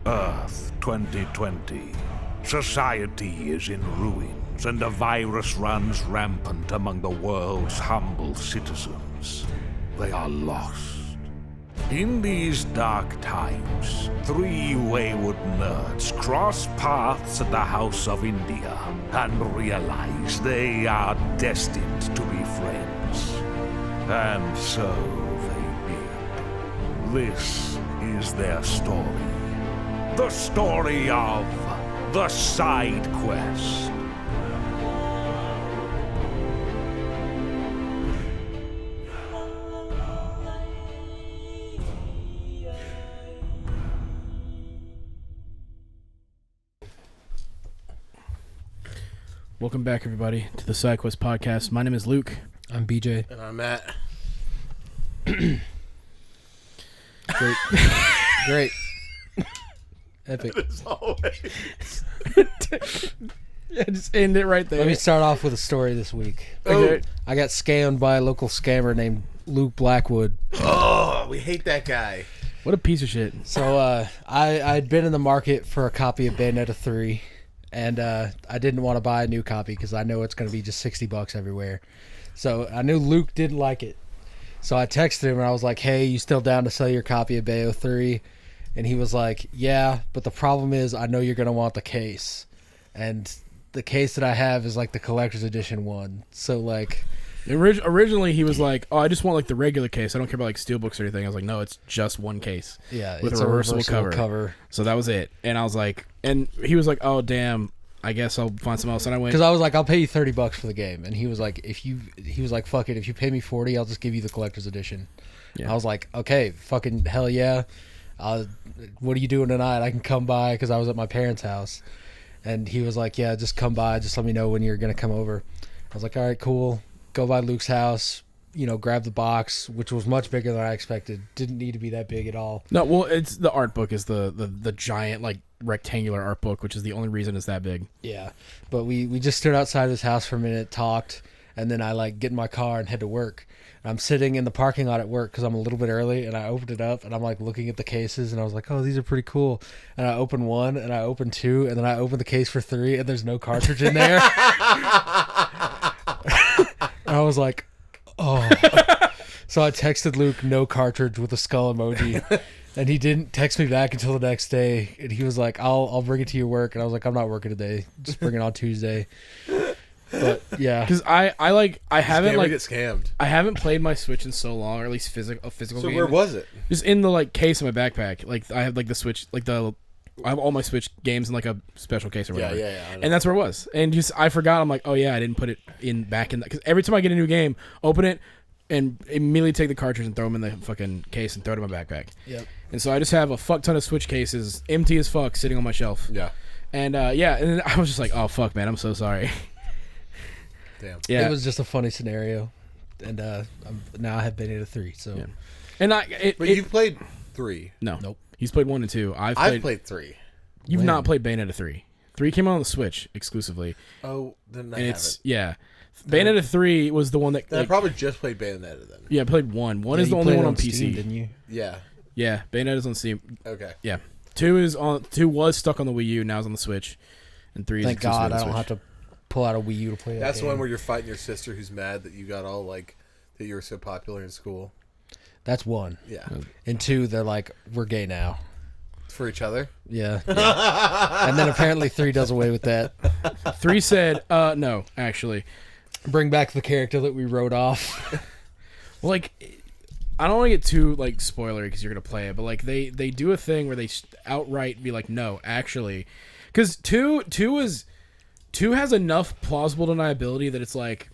Earth 2020. Society is in ruins, and a virus runs rampant among the world's humble citizens. They are lost. In these dark times, three wayward nerds cross paths at the House of India and realize they are destined to be friends. And so they did. This is their story. The story of the Side Quest. Welcome back, everybody, to the Side Quest podcast. My name is Luke. I'm BJ. And I'm Matt. Great. Great. Epic. As always. Yeah, just end it right there. Let me start off with a story this week. Okay. I got scammed by a local scammer named Luke Blackwood. Oh, we hate that guy. What a piece of shit. So I'd been in the market for a copy of Bayonetta 3, and I didn't want to buy a new copy because I know it's going to be just $60 everywhere. So I knew Luke didn't like it. So I texted him and I was like, hey, you still down to sell your copy of Bayo 3? And he was like, yeah, but the problem is I know you're going to want the case. And the case that I have is like the collector's edition one. So like... Originally, he was like, oh, I just want like the regular case. I don't care about like steelbooks or anything. I was like, no, it's just one case. Yeah, with it's a reversible cover. So that was it. And I was like, and he was like, oh, damn, I guess I'll find something else. And I went... Because I was like, I'll pay you $30 for the game. And he was like, fuck it. If you pay me $40, I'll just give you the collector's edition. Yeah. I was like, okay, fucking hell yeah. What are you doing tonight? I can come by because I was at my parents' house. And he was like, yeah, just come by. Just let me know when you're going to come over. I was like, all right, cool. Go by Luke's house, grab the box, which was much bigger than I expected. Didn't need to be that big at all. No, well, it's the art book is the giant, like, rectangular art book, which is the only reason it's that big. Yeah. But we just stood outside his house for a minute, talked, and then I, like, get in my car and head to work. I'm sitting in the parking lot at work because I'm a little bit early, and I opened it up, and I'm like looking at the cases, and I was like, oh, these are pretty cool. And I opened one, and I opened two, and then I opened the case for 3, and there's no cartridge in there. And I was like, oh. So I texted Luke, no cartridge, with a skull emoji, and he didn't text me back until the next day, and he was like, I'll bring it to your work, and I was like, I'm not working today, just bring it on Tuesday. But yeah, because I haven't get scammed. I haven't played my Switch in so long, or at least a physical So game. where was it? Just in the like case of my backpack. Like I have like the Switch, like I have all my Switch games in like a special case or whatever. Yeah. And that's where it was. And just I forgot. I'm like, oh yeah, I didn't put it back in that, because every time I get a new game, open it and immediately take the cartridge and throw them in the fucking case and throw it in my backpack. Yep. And so I just have a fuck ton of Switch cases, empty as fuck, sitting on my shelf. Yeah. And and then I was just like, oh fuck, man, I'm so sorry. Damn. Yeah. It was just a funny scenario, and now I have Bayonetta 3. So, Yeah. And But you've played 3. No. Nope. He's played 1 and 2. I've played 3. You've When? not played Bayonetta 3. 3 came out on the Switch exclusively. Oh, then I And haven't. yeah. Bayonetta 3 was the one that... Then like, I probably just played Bayonetta then. yeah, I played 1. 1 Yeah, is the you only played one it on PC. Steam, didn't you? Yeah. Yeah, Bayonetta's on Steam. Okay. Yeah. 2 was stuck on the Wii U, now it's on the Switch. And 3 is Thank exclusive God on the I don't Switch. have to pull out a Wii U to play that That's the game. one where you're fighting your sister who's mad that you got all like that you were so popular in school. That's 1. Yeah. And 2, they're like, we're gay now. For each other. Yeah. And then apparently 3 does away with that. 3 said, no, actually. Bring back the character that we wrote off. Well, like, I don't want to get too, like, spoilery because you're going to play it, but, like, they do a thing where they outright be like, no, actually. Because 2 has enough plausible deniability that it's like,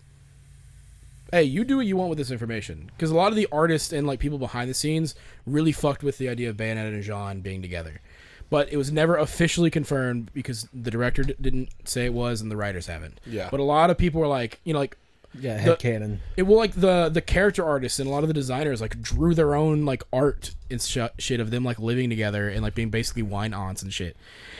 hey, you do what you want with this information. Because a lot of the artists and like people behind the scenes really fucked with the idea of Bayonetta and Jean being together. But it was never officially confirmed because the director didn't say it was and the writers haven't. Yeah. But a lot of people were like, like... Yeah, headcanon. The character artists and a lot of the designers like drew their own like art and shit of them like living together and like being basically wine aunts and shit.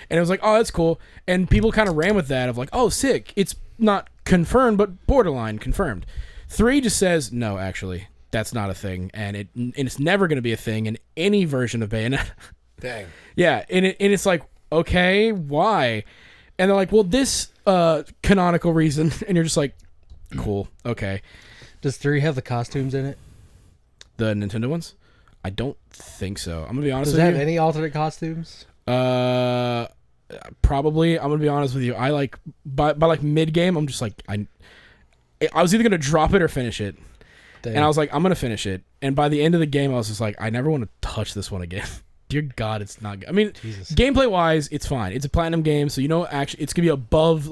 And it was like, oh, that's cool. And people kind of ran with that of like, oh, sick. It's not confirmed, but borderline confirmed. 3 just says, no, actually, that's not a thing. And it's never going to be a thing in any version of Bayonetta. Dang. Yeah, and it's like, okay, why? And they're like, well, this canonical reason, and you're just like, cool, okay. Does 3 have the costumes in it? The Nintendo ones? I don't think so. I'm gonna be honest Does it with have you. any alternate costumes? Probably. I'm gonna be honest with you. I like by like mid game, I'm just like I was either gonna drop it or finish it, Dang. and I was like, I'm gonna finish it. And by the end of the game, I was just like, I never want to touch this one again. Dear God, it's not good. I mean, Jesus. gameplay wise, it's fine. It's a platinum game, so actually, it's gonna be above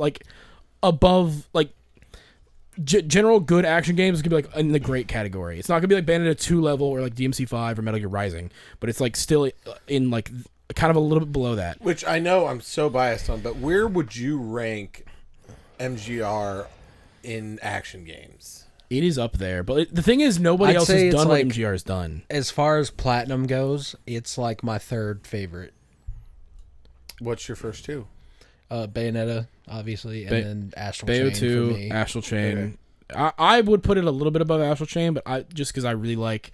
general good action games. It's gonna be like in the great category. It's not gonna be like Bayonetta 2 level or like DMC5 or Metal Gear Rising, but it's like still in like kind of a little bit below that. Which I know I'm so biased on, but where would you rank MGR in action games? It is up there, but the thing is, nobody I'd else say has it's done what like- MGR has done. As far as platinum goes, it's like my third favorite. What's your first two? Bayonetta, obviously, and then Astral Bayo Chain 2, for me. Astral Chain. I would put it a little bit above Astral Chain, but just because I really like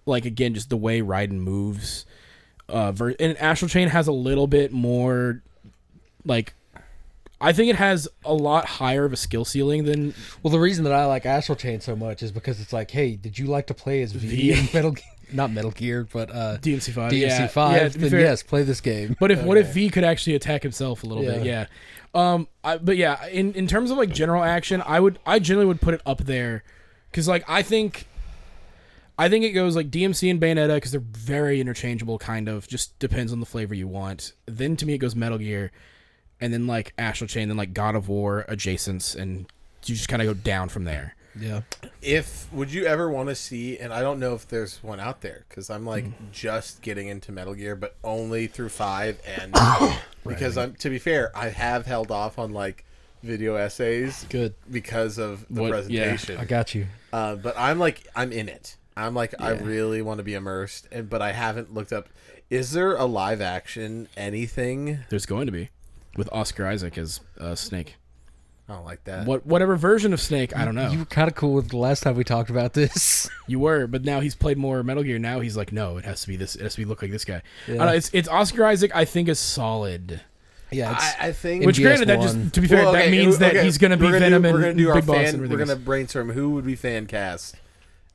again, just the way Raiden moves. And Astral Chain has a little bit more, like, I think it has a lot higher of a skill ceiling than Well, the reason that I like Astral Chain so much is because it's like, hey, did you like to play as V in not Metal Gear, but DMC5. DMC5? Yeah, to be Then fair, yes, play this game. But what if V could actually attack himself a little bit? Yeah. But yeah, in terms of like general action, I generally would put it up there, because like I think it goes like DMC and Bayonetta because they're very interchangeable, kind of. Just depends on the flavor you want. Then to me it goes Metal Gear, and then like Astral Chain, then like God of War adjacents, and you just kind of go down from there. Yeah. Would you ever want to see, and I don't know if there's one out there, because I'm like just getting into Metal Gear, but only through 5, and because to be fair, I have held off on like video essays Good. because of the What- presentation. I got you. But I'm in it. I'm like, I really want to be immersed, but I haven't looked up. Is there a live action anything? There's going to be, with Oscar Isaac as Snake. I don't like that. Whatever version of Snake, I don't know. You were kind of cool with the last time we talked about this. You were, but now he's played more Metal Gear. Now he's like, no, it has to be this. It has to be look like this guy. Yeah. I don't know, it's Oscar Isaac. I think is solid. Yeah, it's, I think. Which, granted, that MGS1. just to be fair, that means that he's going to be Venom We're and gonna do our Big Boss and fan. everything. We're gonna else. brainstorm who would be fan cast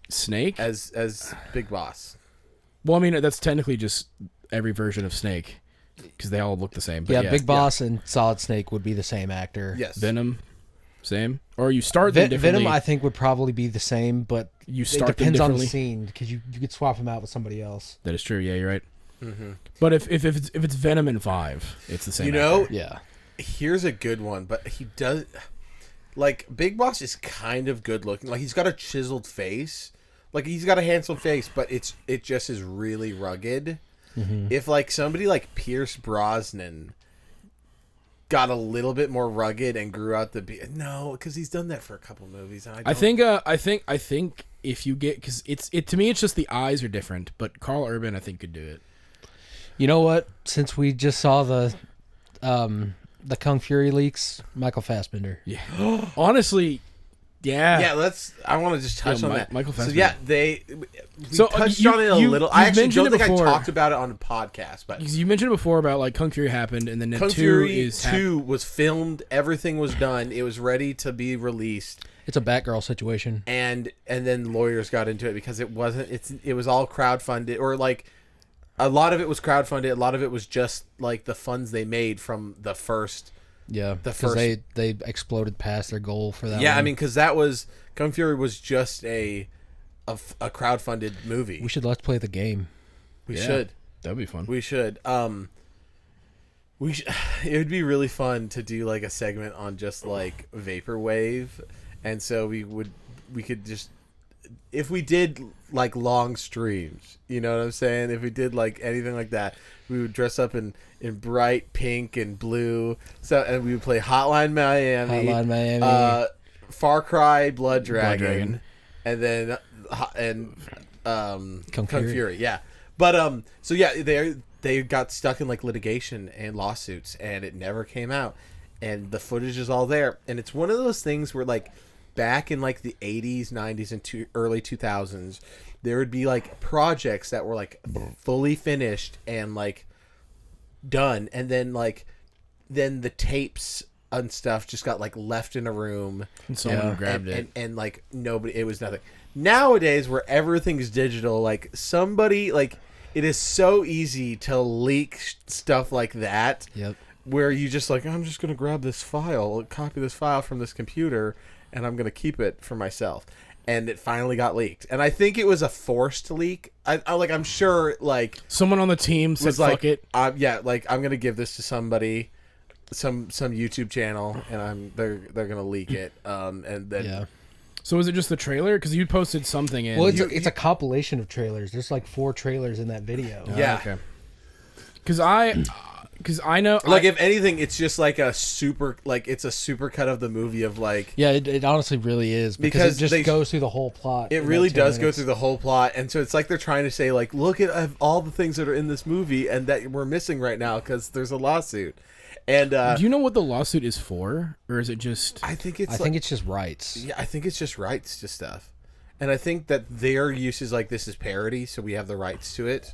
Snake. as Big Boss. Well, I mean, that's technically just every version of Snake because they all look the same. But Big Boss and Solid Snake would be the same actor. Yes. Venom, same. Or you start them differently. Venom, I think, would probably be the same, but You it start them depends on the differently. scene because you could swap him out with somebody else. That is true. Yeah, you're right. But if it's Venom in 5, it's the same. You know, actor. Yeah. here's a good one, but he does. Like, Big Boss is kind of good looking. Like, he's got a chiseled face. Like, he's got a handsome face, but it just is really rugged. If, like, somebody like Pierce Brosnan got a little bit more rugged and grew out the beard. No, because he's done that for a couple movies. And I think if you get, because to me it's just the eyes are different, but Carl Urban I think could do it. You know what? Since we just saw the Kung Fury leaks, Michael Fassbender. Yeah, honestly, yeah. Yeah, I want to just touch on that. Michael So Fassbender. yeah, we So, touched you- on it a you- little. you've I actually mentioned don't it think I before. talked about it on the podcast, but Because you mentioned before about like Kung Fury happened, and then Kung 2 Fury is 2 was filmed. Everything was done. It was ready to be released, It's a Batgirl situation. and then lawyers got into it because it was all crowdfunded, or like a lot of it was crowdfunded. A lot of it was just like the funds they made from the first. Yeah, The because first- they exploded past their goal for that. Yeah, I one. mean, because that was Kung Fury was just a crowdfunded movie. we should let's play the game. We Yeah. should. That'd be fun. We should. It would be really fun to do like a segment on just like vaporwave, and so we could just, if we did like long streams, you know what I'm saying? If we did like anything like that, we would dress up in bright pink and blue. So, and we would play Hotline Miami, Hotline Miami. Far Cry, Blood Dragon, Dragon. and then Kung Kung Fury. Fury. Yeah. But so yeah, they got stuck in like litigation and lawsuits, and it never came out, and the footage is all there, and it's one of those things where like back in like the 80s, 90s, and early 2000s, there would be like projects that were like fully finished and like done, and then then the tapes and stuff just got like left in a room, And someone grabbed it. and like nobody, it was nothing. Nowadays, where everything's digital, like somebody like it is so easy to leak stuff like that. Yep. Where you just like, I'm just gonna grab this file, copy this file from this computer, and I'm gonna keep it for myself. And it finally got leaked, and I think it was a forced leak. I'm sure like Someone on the team said, was like, "Fuck it." like I'm gonna give this to somebody, some YouTube channel, and they're gonna leak it. And then Yeah. So was it just the trailer? Because you posted something in. Well, it's a compilation of trailers. There's like 4 trailers in that video. yeah. Okay. Because I know, Like if anything, it's just like a super cut of the movie of like Yeah, it honestly really is because it just goes through the whole plot. it in really that 10 does go minutes. through the whole plot, and so it's like they're trying to say like, look at all the things that are in this movie and that we're missing right now because there's a lawsuit. And do you know what the lawsuit is for, or is it just? I think it's it's just rights. yeah, I think it's just rights to stuff, and I think that their use is like this is parody, so we have the rights to it.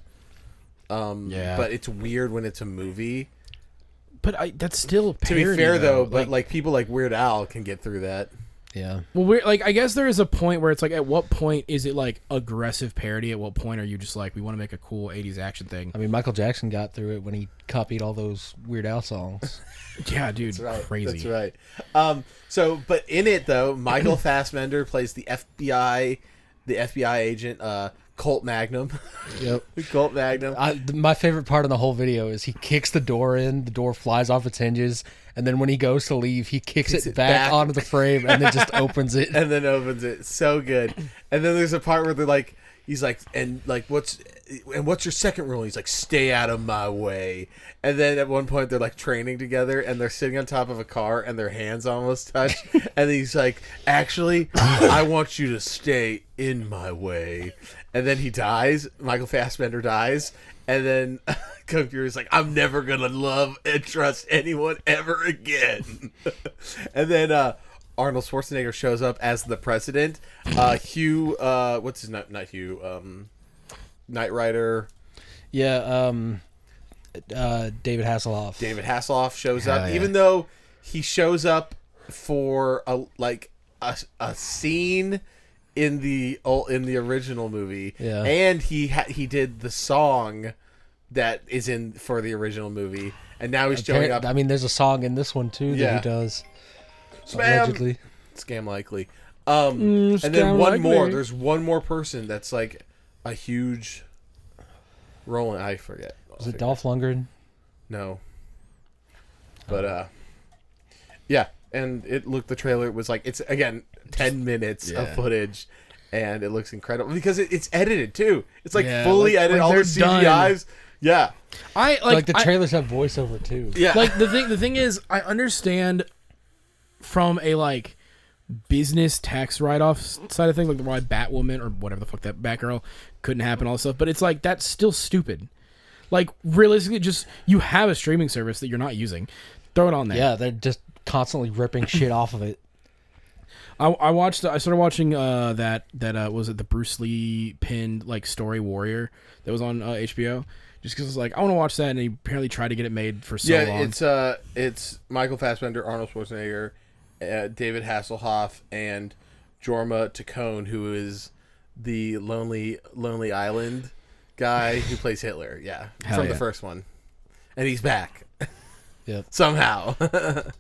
Yeah. But it's weird when it's a movie. But that's still To parody, be fair, though, but Like, like people like Weird Al can get through that. Yeah. well, we're like, I guess there is a point where it's like, at what point is it like aggressive parody? At what point are you just like, we want to make a cool '80s action thing? I mean, Michael Jackson got through it when he copied all those Weird Al songs. Yeah, dude, That's right. crazy. That's right. So, but in it though, Michael Fassbender plays the FBI agent, Colt Magnum. Yep. Colt Magnum. My favorite part of the whole video is he kicks the door in, the door flies off its hinges, and then when he goes to leave, he kicks it back onto the frame and then just opens it. And then opens it. So good. And then there's a part where they're like, he's like, what's your second rule? He's like, stay out of my way. And then at one point they're like training together and they're sitting on top of a car and their hands almost touch. And he's like, actually, I want you to stay in my way. And then he dies. Michael Fassbender dies. And then Kung Fury's like, I'm never going to love and trust anyone ever again. And then Arnold Schwarzenegger shows up as the president. Hugh, what's his name? Not Hugh. Knight Rider. Yeah, David Hasselhoff. David Hasselhoff shows up, Hell yeah. even though he shows up for a scene in the original movie. Yeah. And he did the song that is in for the original movie, and now he's showing up. I mean, there's a song in this one too that Yeah. he does. Spam! Allegedly. Scam likely. And then scam one likely. more. There's one more person that's like a huge role in. I forget. Is it Dolph Lundgren? No. But yeah, and the trailer was like, it's again 10 minutes of Yeah. footage, and it looks incredible because it's edited too. It's like Yeah, fully like edited, all the they're done. CGIs. Yeah, I Like the trailers have voiceover too. yeah. like the thing is, I understand from a like business tax write-off side of things, like why Batwoman or whatever the fuck that Batgirl couldn't happen, all this stuff, but it's like that's still stupid. Like realistically, just you have a streaming service that you're not using, throw it on there. Yeah, they're just constantly ripping shit off of it. I started watching that was it the Bruce Lee pinned like Story Warrior that was on HBO. Just because it's like I want to watch that, and he apparently tried to get it made for so long. It's Michael Fassbender, Arnold Schwarzenegger, David Hasselhoff, and Jorma Taccone, who is the Lonely Island guy who plays Hitler. Yeah, Hell from yeah. the first one, and he's back. Yep. Somehow.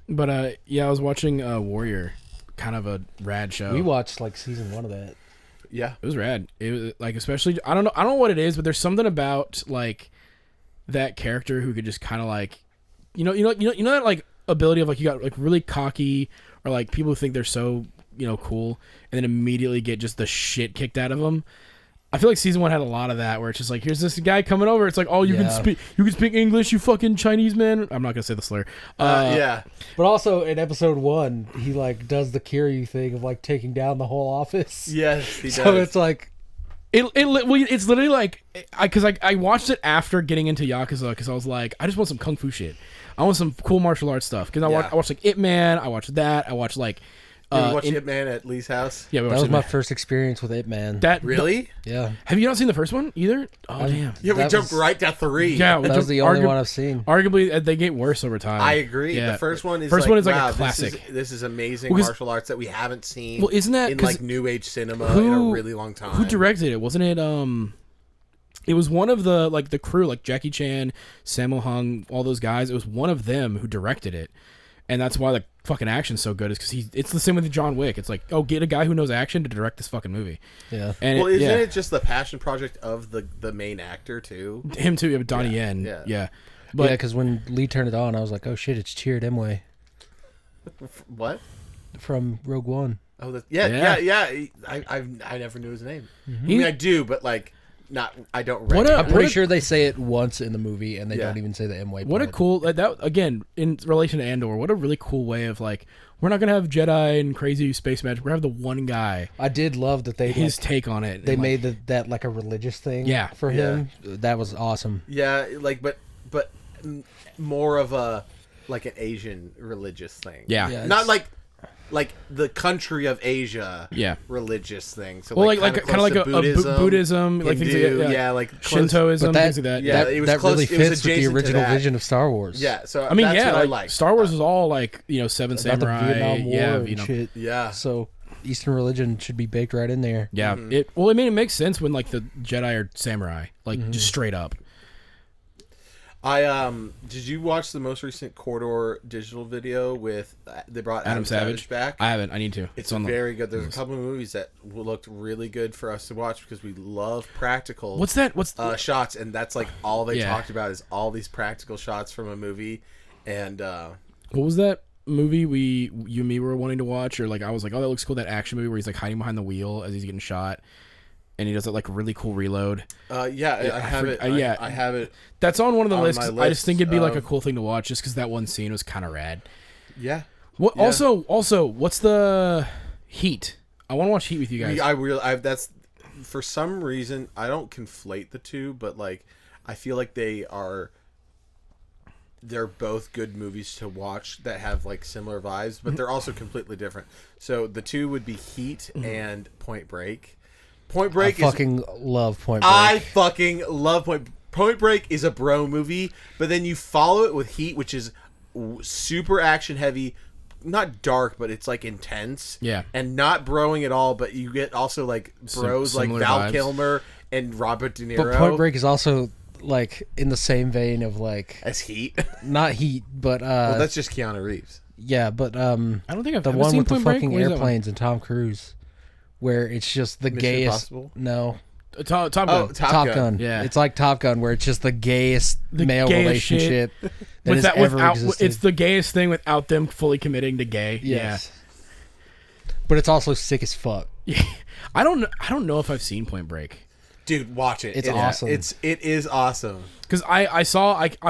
But yeah, I was watching Warrior, kind of a rad show. We watched like season 1 of that. Yeah. It was rad. It was like, especially I don't know what it is, but there's something about like that character who could just kind of like, you know that like ability of like you got like really cocky or like people who think they're so cool and then immediately get just the shit kicked out of them. I feel like season 1 had a lot of that where it's just like, here's this guy coming over. It's like, oh, you can speak English, you fucking Chinese man. I'm not gonna say the slur. Yeah. But also in episode 1, he like does the Kiryu thing of like taking down the whole office. Yes, he does. So it's like It's literally like I watched it after getting into Yakuza because I was like, I just want some kung fu shit. I want some cool martial arts stuff because I watched like Ip Man. I watched that. I watched like Did we watch Ip Man at Lee's house? Yeah, we That watched was it. my first experience with Ip Man. That Really? Yeah. Have you not seen the first one either? Oh damn. Yeah, we That jumped was- right to 3. Yeah, That was the only one I've seen. Arguably, they get worse over time. I agree. Yeah. The first one is First like, one is like a wow, classic. This is amazing Well, 'cause- martial arts that we haven't seen. Well, isn't that in 'cause like new age cinema in a really long time? Who directed it? Wasn't it? It was one of the crew, like Jackie Chan, Sammo Hung, all those guys. It was one of them who directed it, and that's why the fucking action's so good. Is because it's the same with John Wick. It's like, oh, get a guy who knows action to direct this fucking movie. Yeah. And Well, isn't yeah, it just the passion project of the main actor too? him too? Yeah, Donnie Yen. yeah. Yeah. But But because when Lee turned it on, I was like, oh shit, it's Cheered Imwe What? from Rogue One. Oh, Yeah. yeah. I never knew his name. Mm-hmm. I mean, I do, but like, not. I don't. What recognize a- I'm pretty What sure they say it once in the movie, and they Yeah. don't even say the Imwe. what a part. cool that again in relation to Andor. What a really cool way of like, we're not gonna have Jedi and crazy space magic. We're gonna have the one guy, I did love that they his take on it. they and, like, made that like a religious thing. Yeah. For him, that was awesome. Yeah, like, but more of a like an Asian religious thing. Yeah. Yeah, Not it's- like the country of Asia. Yeah. Religious thing. So Well, kind of like a Buddhism, like things like Hindu, that, yeah, like close- Shintoism, But that- things like that. Yeah, that it was that close- really it was fits with the adjacent to original that. vision of Star Wars. Yeah, so I mean, that's yeah, what I like like. Star Wars was all like Seven About Samurai, the Vietnam War yeah, and shit. Yeah. So Eastern religion should be baked right in there. yeah. Mm-hmm. It makes sense when like the Jedi are samurai, like just straight up. Did you watch the most recent Corridor digital video with they brought Adam Savage back? I haven't. I need to. It's on the very good. There's a couple of movies that looked really good for us to watch because we love practical. What's that? What's shots? And that's like all they Yeah. talked about is all these practical shots from a movie. And what was that movie you and me were wanting to watch? Or like I was like, oh, that looks cool. That action movie where he's like hiding behind the wheel as he's getting shot, and he does that like really cool reload. I have it. I have it. That's on one of the On lists. my 'Cause I just think it'd be like a list cool thing to watch, just because that one scene was kind of rad. Yeah. What Yeah. also what's the Heat? I want to watch Heat with you guys. That's for some reason I don't conflate the two, but like I feel like they're both good movies to watch that have like similar vibes, but they're also completely different. So the two would be Heat and Point Break. Point I Break is fucking love Point Break. I fucking love Point Break is a bro movie, but then you follow it with Heat, which is super action heavy, not dark, but it's like intense. Yeah. And not broing at all, but you get also like bros like similar Val vibes. Kilmer and Robert De Niro. But Point Break is also like in the same vein of like as Heat. not Heat, but Well, that's just Keanu Reeves. yeah, but I don't think I've the ever one seen with the Point Break. fucking What is that one? airplanes and Tom Cruise, where it's just the Mission gayest. Impossible? No, Top Gun. Oh, Top Gun. Yeah. It's like Top Gun, where it's just the gayest male gayest relationship that has ever without, existed. it's the gayest thing without them fully committing to gay. Yes. But it's also sick as fuck. Yeah. I don't know if I've seen Point Break. Dude, watch it. It's awesome. It is awesome. Because I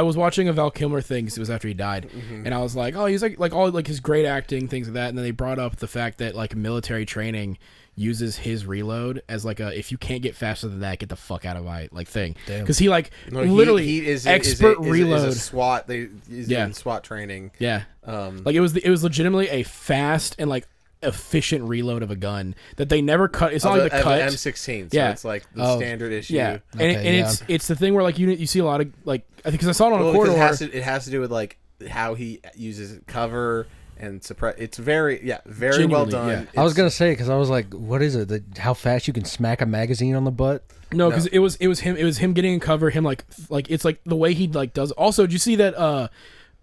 was watching a Val Kilmer thing 'cause it was after he died, and I was like, oh, he's like all like his great acting, things like that, and then they brought up the fact that like military training uses his reload as like a, if you can't get faster than that, get the fuck out of my like thing. Damn. Because he like No, literally he is expert is reload. a SWAT. He's Yeah. in SWAT training. Yeah, Um, like it was legitimately a fast and like efficient reload of a gun that they never cut. It's not like the cut. M16. So Yeah. it's like the Oh, standard issue. Yeah, and, Okay, and yeah. it's the thing where like you see a lot of like I think because I saw it on a Well, because corridor. it has to do with like how he uses cover and suppress. It's very well Genuinely, done. yeah. I was gonna say because I was like, "What is it? How fast you can smack a magazine on the butt?" No, because it was him getting in cover. Him like it's like the way he like does. Also, did you see that?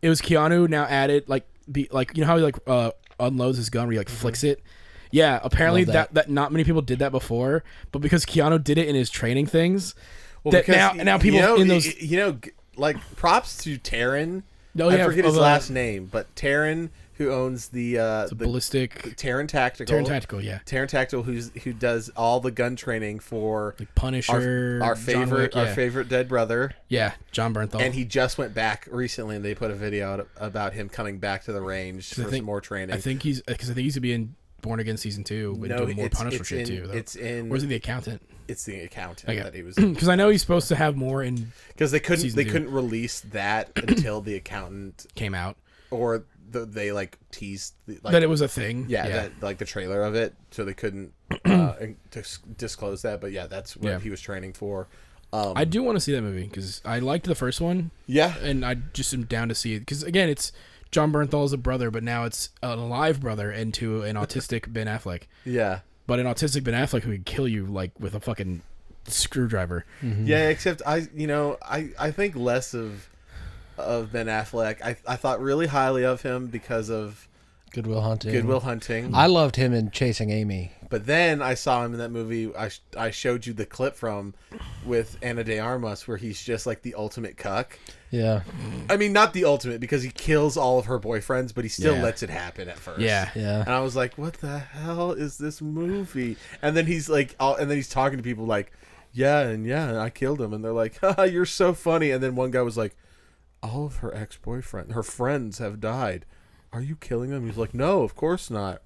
It was Keanu now added like you know how he like unloads his gun where he like flicks it. Yeah, apparently Love that. that not many people did that before, but because Keanu did it in his training things, Well, that because, now people in those like props to Taryn. Oh, I yeah, forget his of, last name, but Taryn, who owns the ballistic Taryn Tactical. Taryn Tactical, yeah, Taryn Tactical, who does all the gun training for like Punisher, our John favorite Wick, yeah. our favorite dead brother. Yeah, John Bernthal. And he just went back recently, and they put a video out about him coming back to the range for some more training. I think he's to be in Born Again season 2 and doing more Punisher shit too. Though. It's in. Or is it the accountant? It's the accountant Okay. that he was. Because I know he's supposed to have more in Because they Season two. couldn't release that until the accountant came out. or they like teased that it was a thing. Yeah, that, like the trailer of it, so they couldn't disclose that. But yeah, that's what he was training for. I do want to see that movie because I liked the first one. Yeah, and I just am down to see it because again, it's John Bernthal's a brother, but now it's an alive brother into an autistic Ben Affleck. Yeah, but an autistic Ben Affleck who could kill you like with a fucking screwdriver. Mm-hmm. Yeah, except I think less of Ben Affleck. I thought really highly of him because of Good Will Hunting. Good Will Hunting. I loved him in Chasing Amy. But then I saw him in that movie I showed you the clip from with Ana de Armas where he's just like the ultimate cuck. Yeah. I mean, not the ultimate because he kills all of her boyfriends, but he still lets it happen at first. Yeah. Yeah. And I was like, what the hell is this movie? And then he's like, and then he's talking to people like, and I killed him. And they're like, haha, you're so funny. And then one guy was like, all of her her friends have died. Are you killing them? He's like, no, of course not.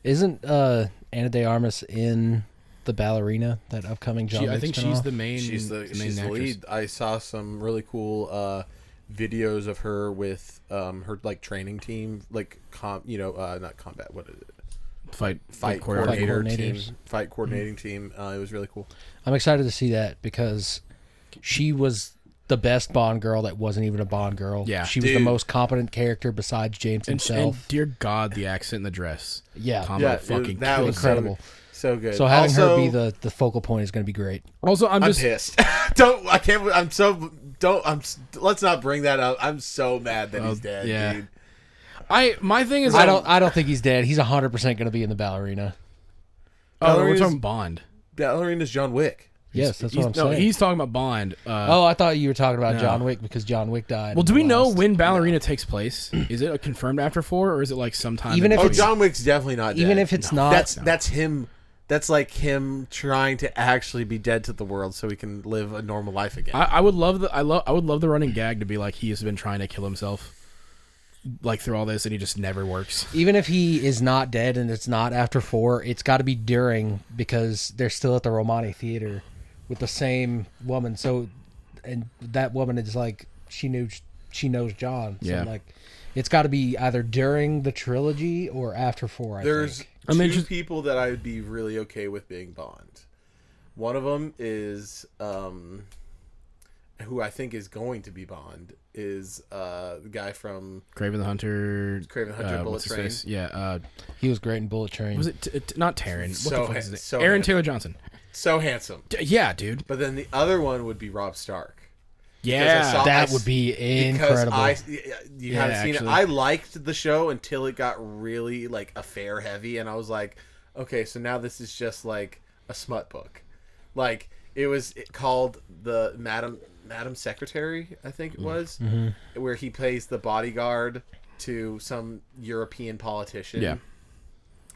Isn't Ana de Armas in The Ballerina, that upcoming John Wick I think spin-off? she's the main. She's the lead. I saw some really cool videos of her with her like training team, like not combat. What is it? Fight coordinating team. It was really cool. I'm excited to see that because she was the best Bond girl that wasn't even a Bond girl. Yeah. She was the most competent character besides James himself. And dear God, the accent and the dress. Yeah. Combo fucking that was incredible. So good. So having her be the focal point is going to be great. Also, I'm pissed. Let's not bring that up. I'm so mad that he's dead, dude. My thing is I don't think he's dead. He's 100% going to be in The Ballerina. We're talking Bond. Ballerina's John Wick. Yes, that's what I'm saying. No, he's talking about Bond. I thought you were talking about John Wick because John Wick died. Well, do we know when Ballerina takes place? Is it confirmed after 4, or is it like sometime? Even if John Wick's definitely not dead. Even if it's not, that's him. That's like him trying to actually be dead to the world so he can live a normal life again. I would love the running gag to be like he has been trying to kill himself, like through all this, and he just never works. Even if he is not dead and it's not after 4, it's got to be during because they're still at the Romani Theater with the same woman. So, and that woman is like she knows John. So yeah. Like, it's got to be either during the trilogy or after 4. There's two people that I would be really okay with being Bond. One of them is who I think is going to be Bond is the guy from Kraven the Hunter. Bullet Train. Yeah, he was great in Bullet Train. Was it not Taron? What the fuck is it? So Aaron handsome. Taylor Johnson. So handsome. Yeah, dude. But then the other one would be Rob Stark. Yeah, that would be incredible. You haven't seen it. I liked the show until it got really like affair heavy, and I was like, okay, so now this is just like a smut book. Like it was called the Madam Secretary, I think it was, where he plays the bodyguard to some European politician. Yeah.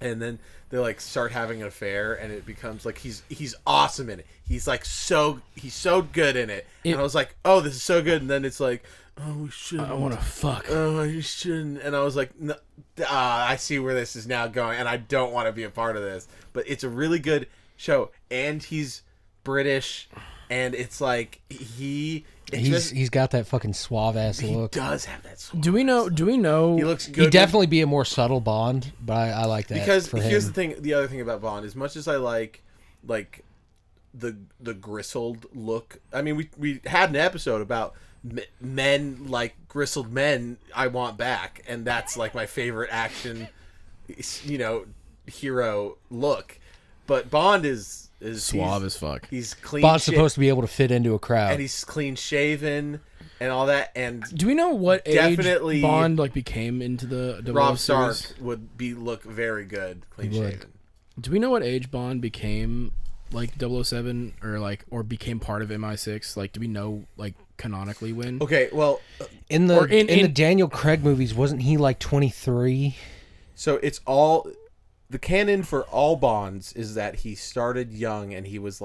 And then they like start having an affair, and it becomes like he's awesome in it. He's so good in it. And I was like, oh, this is so good. And then it's like, oh, we shouldn't. I want to fuck. Oh, I shouldn't. And I was like, no, I see where this is now going, and I don't want to be a part of this. But it's a really good show, and he's British, and it's like he's got that fucking suave ass look. He does have that suave. Do we know? He looks good. He'd definitely be a more subtle Bond, but I like that because for here's him. the other thing about Bond, as much as I like the gristled look. I mean, we had an episode about men, like gristled men I want back, and that's like my favorite action hero look. But Bond is suave as fuck. He's clean. Bond's supposed to be able to fit into a crowd, and he's clean shaven and all that. And do we know what age definitely Bond became into the Rob series? Stark would look very good, clean shaven. Do we know what age Bond became 007 or became part of MI6? Like, do we know canonically when? Okay, well, in the Daniel Craig movies, wasn't he 23? So it's all. The canon for all Bonds is that he started young and he was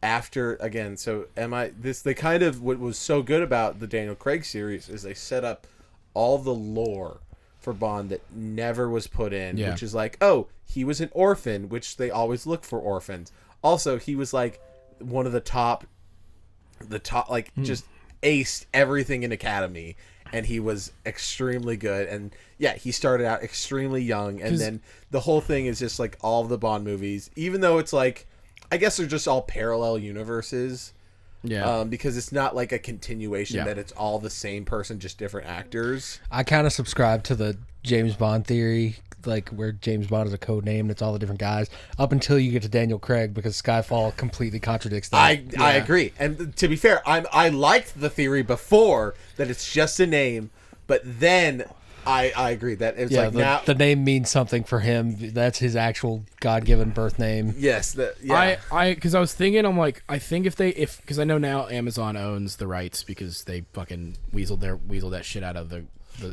after again. So what was so good about the Daniel Craig series is they set up all the lore for Bond that never was put in, which is he was an orphan, which they always look for orphans. Also, he was one of the top just aced everything in Academy. and he was extremely good. And yeah, he started out extremely young, and then the whole thing is just like all of the Bond movies, even though it's like, I guess they're just all parallel universes. Yeah. Because it's not like a continuation that it's all the same person, just different actors. I kind of subscribe to the James Bond theory, like where James Bond is a code name and it's all the different guys, up until you get to Daniel Craig, because Skyfall completely contradicts that. I agree. And to be fair, I liked the theory before that it's just a name, but then I agree that it's like now the name means something for him. That's his actual God-given birth name. Yes, because I was thinking, I'm like, I think because I know now Amazon owns the rights because they fucking weaseled that shit out of the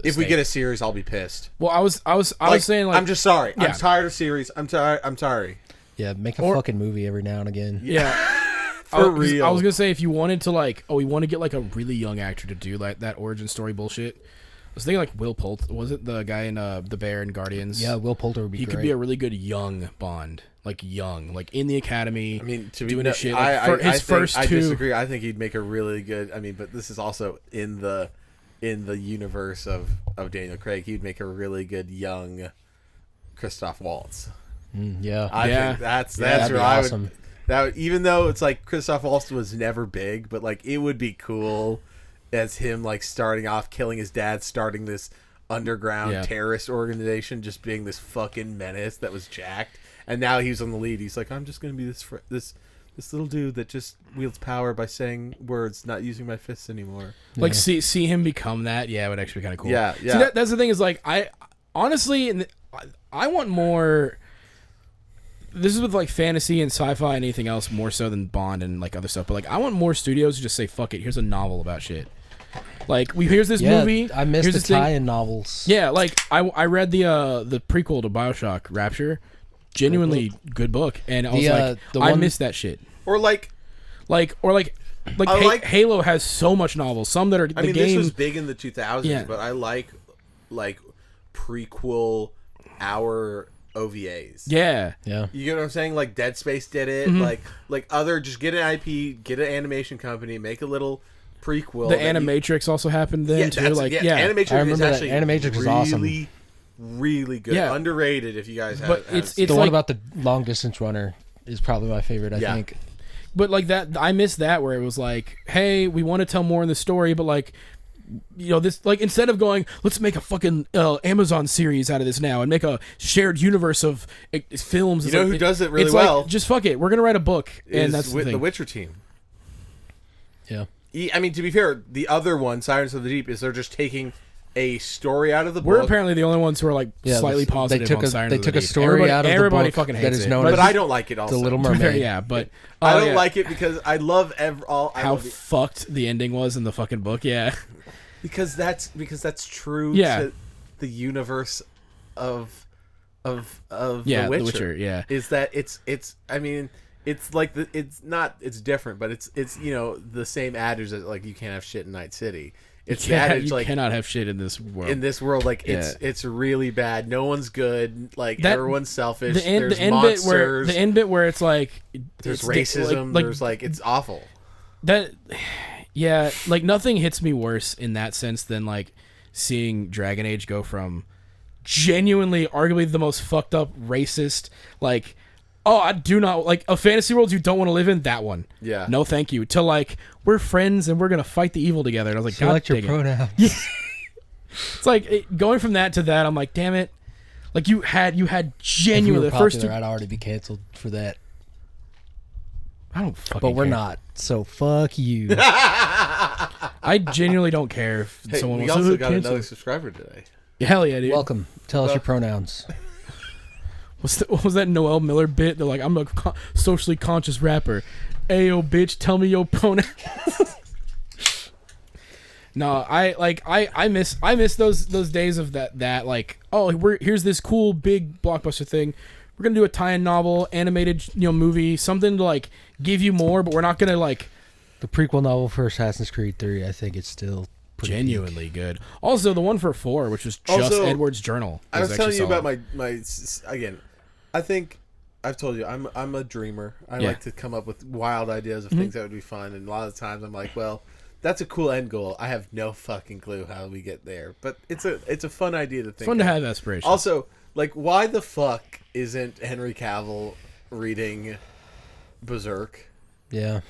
if we get a series, I'll be pissed. Well, I was saying, like, I'm just sorry. Yeah. I'm tired of series. I'm sorry. Yeah, make a fucking movie every now and again. Yeah. For real. I was gonna say, if you wanted to, like, we want to get like a really young actor to do like that origin story bullshit. I was thinking like Will Poulter. Was it the guy in The Bear and Guardians? Yeah, Will Poulter would be great. He could be a really good young Bond, like in the academy. I mean, to be doing his shit. I first I two. disagree. I think he'd make a really good. I mean, but this is also in the universe of Daniel Craig. He'd make a really good young Christoph Waltz. Yeah, I think that's that'd where be I awesome. would. That even though it's like Christoph Waltz was never big, but like it would be cool as him like starting off killing his dad, starting this underground terrorist organization, just being this fucking menace that was jacked, and now he's on the lead. He's like, I'm just gonna be this little dude that just wields power by saying words, not using my fists anymore. Like see him become that. Yeah, it would actually be kind of cool. Yeah. See, that's the thing is, like, I honestly, I want more. This is with like fantasy and sci-fi and anything else more so than Bond and like other stuff. But like, I want more studios to just say, "Fuck it, here's a novel about shit." Like, here's this movie. I missed here's the tie-in novels. Yeah, like I read the prequel to BioShock, Rapture. Genuinely good book, and I was I missed that shit. Or like Halo has so much novels. Some that are I mean, this was big in the 2000s, but I like prequel hour OVAs. Yeah. You get what I'm saying? Like Dead Space did it. Like other, just get an IP, get an animation company, make a little prequel. The Animatrix also happened then too. Animatrix I remember is actually that. Animatrix is awesome. Really good. Yeah. Underrated if you guys have. But it's the like, one about the long distance runner is probably my favorite. I think. But like that, I missed that where it was like, hey, we want to tell more in the story, but like, you know, this, like, instead of going, let's make a fucking Amazon series out of this now and make a shared universe of films. You know who does it really it's well? Like, just fuck it, we're gonna write a book, and that's the thing. The Witcher team. Yeah. I mean, to be fair, the other one, Sirens of the Deep, is they're just taking a story out of the book. We're apparently the only ones who are like slightly positive. They took a story out of the book. Everybody fucking hates that is it. known but as I don't like it. Also, The Little Mermaid. Yeah, but I don't like it because I love how fucked the ending was in the fucking book. Yeah, because that's true. Yeah. To the universe of The The Witcher. Witcher. Yeah, is that it's I mean, it's like it's different, but it's you know, the same adage that like you can't have shit in Night City. It's the adage, like, cannot have shit in this world. in this world, like it's really bad. No one's good. Like everyone's selfish. The end monsters. Bit the end bit where it's like there's racism. There's like it's awful. That, yeah, like nothing hits me worse in that sense than like seeing Dragon Age go from genuinely, arguably the most fucked up racist, like, oh, I do not like a fantasy world you don't want to live in. That one, Yeah. no, thank you. To like, we're friends and we're gonna fight the evil together. And I was like, Select God your dang it. pronouns. Yeah. It's like going from that to that. I'm like, damn it. Like you had If we genuinely were the first popular, two. I'd already be canceled for that. I don't fucking. But we're care. not. So fuck you. I genuinely don't care if Hey, someone we wants also to got cancel. another subscriber today. Hell yeah, dude. Welcome. Tell us your pronouns. What was that Noel Miller bit? They're like, I'm a socially conscious rapper. Ayo, bitch, tell me your pronouns. No, I miss those days of that like, oh, here's this cool big blockbuster thing. We're gonna do a tie-in novel, animated, movie, something to like give you more, but we're not gonna like The prequel novel for Assassin's Creed 3, I think it's still pretty genuinely peak. good. Also, the one for 4, which was just Also, Edward's journal. I was telling you solid. about my again. I think I've told you I'm a dreamer. I Yeah. like to come up with wild ideas of things that would be fun, and a lot of times I'm like, well, that's a cool end goal. I have no fucking clue how we get there, but it's a fun idea to think. Fun to of. have aspirations. Also, like, why the fuck isn't Henry Cavill reading Berserk? Yeah.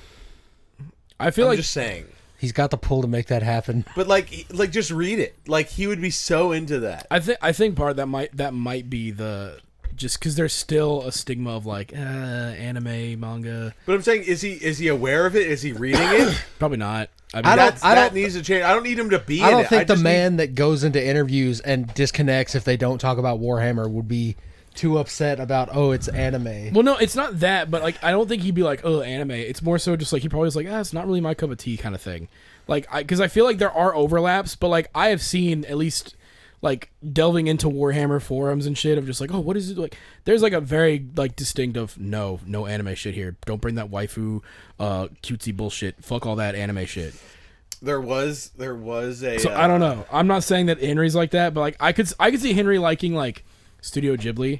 I feel I'm like just saying. He's got the pull to make that happen. But like just read it. Like he would be so into that. I think part of that might be the just because there's still a stigma of like anime manga. But I'm saying, is he aware of it? Is he reading it? Probably not. I mean, That needs to change. I don't need him to be. I don't in it. think the just man that goes into interviews and disconnects if they don't talk about Warhammer would be too upset about, oh, it's anime. well, no, it's not that, but like I don't think he'd be like, oh, anime. It's more so just like he probably was like, it's not really my cup of tea kind of thing. Like, because I feel like there are overlaps, but like I have seen at least like delving into Warhammer forums and shit of just like, oh, what is it like? There's like a very like distinct of no anime shit here. Don't bring that waifu cutesy bullshit. Fuck all that anime shit. There was a. So I don't know. I'm not saying that Henry's like that, but like I could see Henry liking like Studio Ghibli.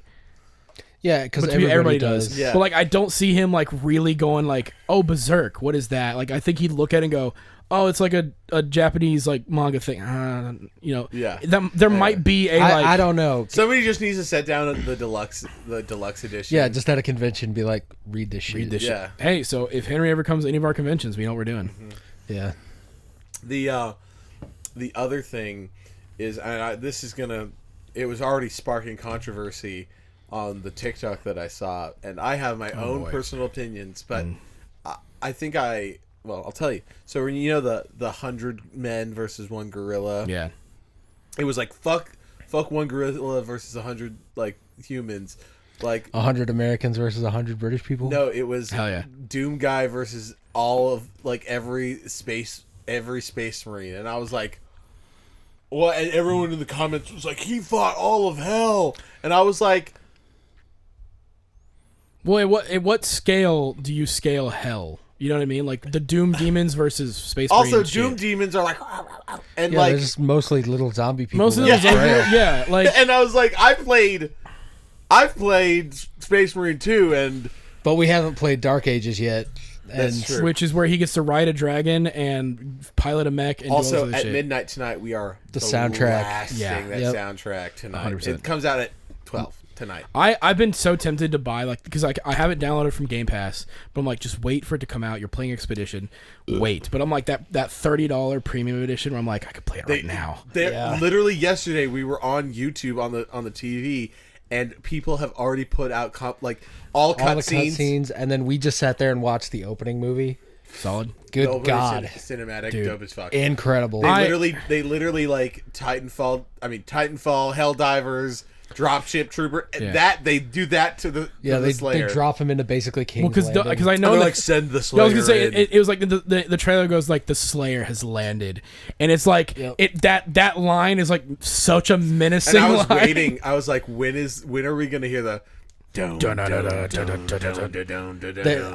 Yeah, because But everybody does. Yeah. But like I don't see him like really going like, oh, Berserk, what is that? Like I think he'd look at it and go, oh, it's like a Japanese like manga thing. Yeah. There might be a like I don't know. Somebody just needs to set down the deluxe edition. Yeah, just at a convention, be like, read this shit. read this Yeah. shit. Hey, so if Henry ever comes to any of our conventions, we know what we're doing. Yeah. The other thing is, and this is gonna. It was already sparking controversy on the TikTok that I saw, and I have my own boy. personal opinions, but I think well, I'll tell you. So when you know the 100 men versus one gorilla, Yeah. it was like fuck one gorilla versus 100 like humans, like 100 Americans versus 100 British people? no, it was Hell yeah. Doom guy versus all of like every space marine, and I was like, well, and everyone in the comments was like, he fought all of hell, and I was like, well, at what scale do you scale hell? You know what I mean? Like the Doom demons versus Space also Marine Doom shit. demons are like, and Yeah, like, they're just mostly little zombie people. Most of that those, spray. yeah, like and I was like, I've played Space Marine 2, and But we haven't played Dark Ages yet. And That's true. which is where he gets to ride a dragon and pilot a mech and do all also this at shit. midnight tonight we are The soundtrack. blasting Yeah. that Yep. soundtrack tonight. 100%. It comes out at 12 tonight. I've been so tempted to buy like because I have it downloaded from Game Pass, but I'm like just wait for it to come out. You're playing Expedition, wait. But I'm like that $30 premium edition where I'm like I could play it right now. Literally yesterday we were on YouTube on the TV, and people have already put out all all the cutscenes. cutscenes, and then we just sat there and watched the opening movie. Solid. Good The opening God. cinematic, Dude. dope as fuck. Incredible. They literally like Titanfall, Helldivers, Dropship Trooper. Yeah. That they do that to the yeah, to the they Slayer. drop him into basically King's Well, because Landing. I And know they're that- like send the I Slayer. was gonna say in. it was like the trailer goes like the Slayer has landed, and it's like Yep. that line is like such a menacing and I was line. waiting. I was like, when are we gonna hear the?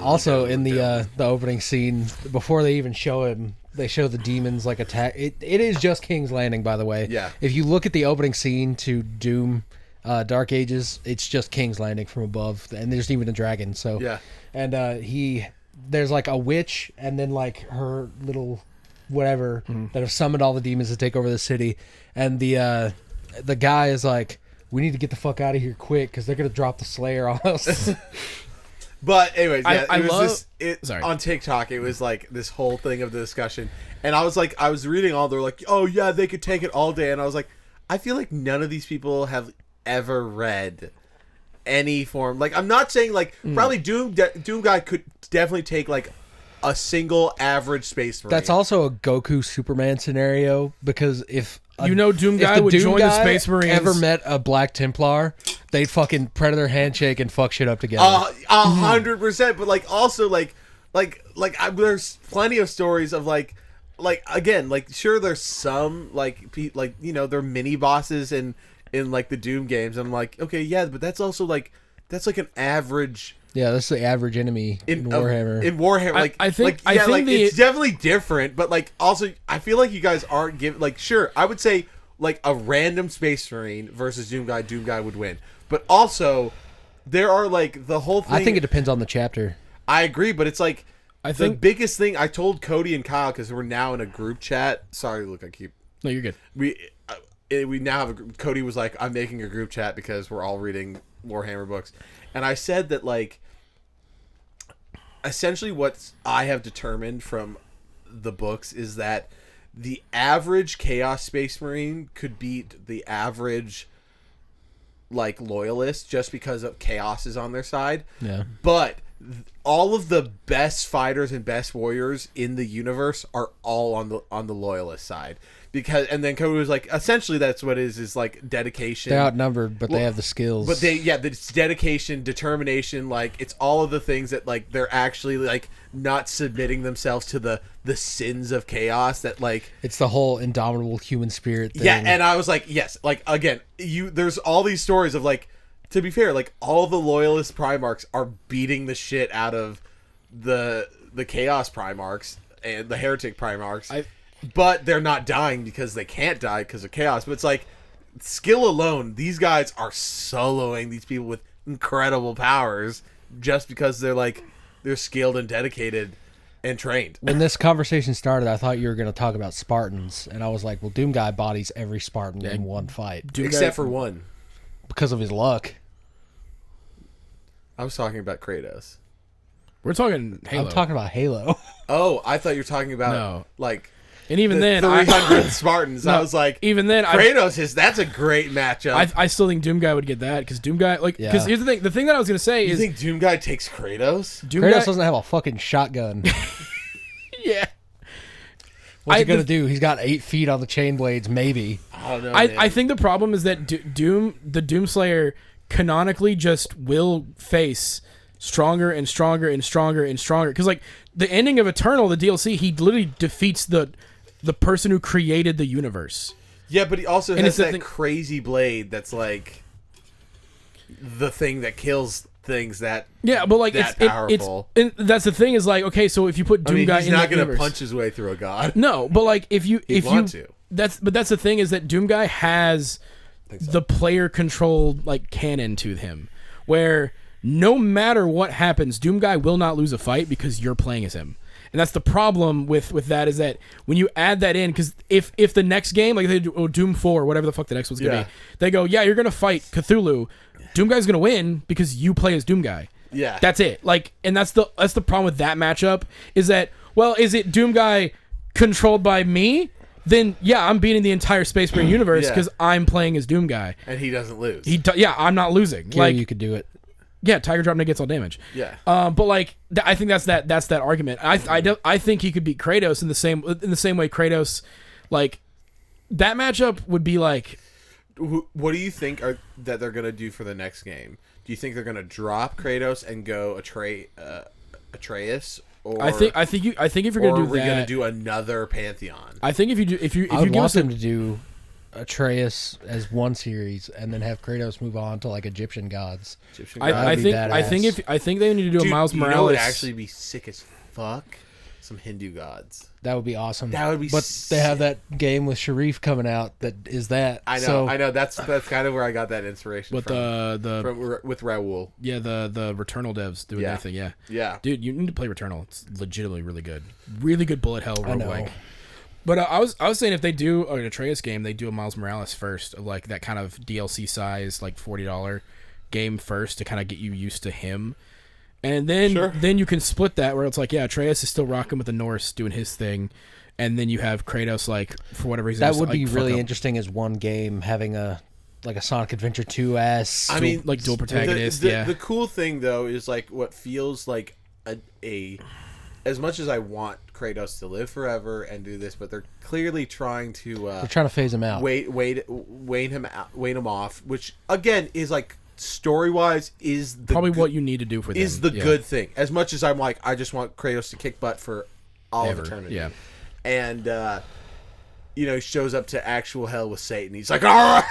Also in the opening scene, before they even show him, they show the demons like attack. It is just King's Landing, by the way. Yeah. If you look at the opening scene to Doom, Dark Ages, it's just King's Landing from above, and there's even a dragon. So Yeah. and there's like a witch, and then like her little whatever that have summoned all the demons to take over the city, and the guy is like, we need to get the fuck out of here quick because they're gonna drop the Slayer on us. But anyways, yeah, I it was love- Sorry. On TikTok, it was like this whole thing of the discussion, and I was reading all. They're like, oh yeah, they could take it all day, and I was like, I feel like none of these people have ever read any form. Like, I'm not saying like probably Doom guy could definitely take like a single average space marine. That's also a Goku Superman scenario, because if Doom if guy the would Doom join the guy Space Marines. ever met a Black Templar, they'd fucking Predator handshake and fuck shit up together. 100%. But like also there's plenty of stories of like again, like sure there's some they're mini bosses in like the Doom games. I'm like, okay, yeah, but that's also like that's like an average Yeah, that's the average enemy in Warhammer. In Warhammer, I think the- it's definitely different, but like also I feel like you guys aren't giving like sure I would say like a random Space Marine versus Doom guy would win, but also there are like the whole thing. I think it depends on the chapter. I agree, but it's like the biggest thing I told Cody and Kyle, because we're now in a group chat. Sorry, look, No, you're good. We now have Cody was like, I'm making a group chat because we're all reading Warhammer books, and I said that like essentially what I have determined from the books is that the average Chaos Space Marine could beat the average like loyalist just because of Chaos is on their side. Yeah. But all of the best fighters and best warriors in the universe are all on the loyalist side. And then Cody was like, essentially that's what it is like dedication. They're outnumbered, but they have the skills. But it's dedication, determination, like it's all of the things that like they're actually like not submitting themselves to the sins of chaos that like it's the whole indomitable human spirit thing. Yeah, and I was like, yes, like again, there's all these stories of like, to be fair, like all the loyalist Primarchs are beating the shit out of the Chaos Primarchs and the Heretic Primarchs. But they're not dying because they can't die because of chaos. But it's like, skill alone, these guys are soloing these people with incredible powers just because they're skilled and dedicated and trained. When this conversation started, I thought you were going to talk about Spartans. And I was like, well, Doom Guy bodies every Spartan in one fight. Except for one. Because of his luck. I was talking about Kratos. We're talking Halo. I'm talking about Halo. Oh, I thought you were talking about, like... And even then, 300 Spartans. I was like, even then, Kratos that's a great matchup. I still think Doom Guy would get that because Doom Guy, like, because here's the thing. The thing that I was gonna say is, you think Doom Guy takes Kratos? Kratos doesn't have a fucking shotgun. Yeah. What's he gonna do? He's got 8 feet on the chain blades, maybe. I don't know. I think the problem is that the Doomslayer canonically just will face stronger and stronger and stronger and stronger. Because like the ending of Eternal, the DLC, he literally defeats the person who created the universe. Yeah, but he also has that crazy blade that's like the thing that kills things that but like that powerful. And that's the thing is like, okay, so if you put Doom Guy he's in not going to punch his way through a god. No, but like if you to. That's the thing is that Doom Guy has the player controlled like canon to him where no matter what happens, Doom Guy will not lose a fight because you're playing as him. And that's the problem with that is that when you add that in, because if the next game, like they do Doom 4, whatever the fuck the next one's going to be, they go, yeah, you're going to fight Cthulhu. Doom Guy's going to win because you play as Doom Guy. Yeah. That's it. Like, and that's the problem with that matchup is that, well, is it Doom Guy controlled by me? Then, yeah, I'm beating the entire Space Marine universe because I'm playing as Doom Guy. And he doesn't lose. I'm not losing. Gary, like you could do it. Yeah, Tiger Drop negate all damage. Yeah. But like, I think that's that argument. I think he could beat Kratos in the same way Kratos, like, that matchup would be like. What do you think that they're gonna do for the next game? Do you think they're gonna drop Kratos and go Atreus? Or I think if you're gonna do that, are we gonna do another Pantheon? I think if you give us them to do Atreus as one series and then have Kratos move on to like Egyptian gods. I think they need to do a Miles Morales. You know, it would actually be sick as fuck. Some Hindu gods. That would be awesome. That would be. But they have that game with Sharif coming out. That is that. I know. That's kind of where I got that inspiration with from with Raoul. Yeah, the Returnal devs doing that thing. Yeah. Dude, you need to play Returnal. It's legitimately really good bullet hell roguelike. But I was saying if they do an Atreus game, they do a Miles Morales first, of like that kind of DLC size, like $40 game first to kind of get you used to him. And then you can split that where it's like, yeah, Atreus is still rocking with the Norse doing his thing, and then you have Kratos, like, for whatever reason. That would be really interesting as one game, having a Sonic Adventure 2-esque. I mean, like dual protagonist. The cool thing though is like what feels like a as much as I want Kratos to live forever and do this, but they're clearly trying to they're trying to phase him out. Wane him off, which again is like story-wise is probably what you need to do for them. Is the good thing. As much as I'm like, I just want Kratos to kick butt for all of eternity. Yeah. And he shows up to actual hell with Satan. He's like, all right.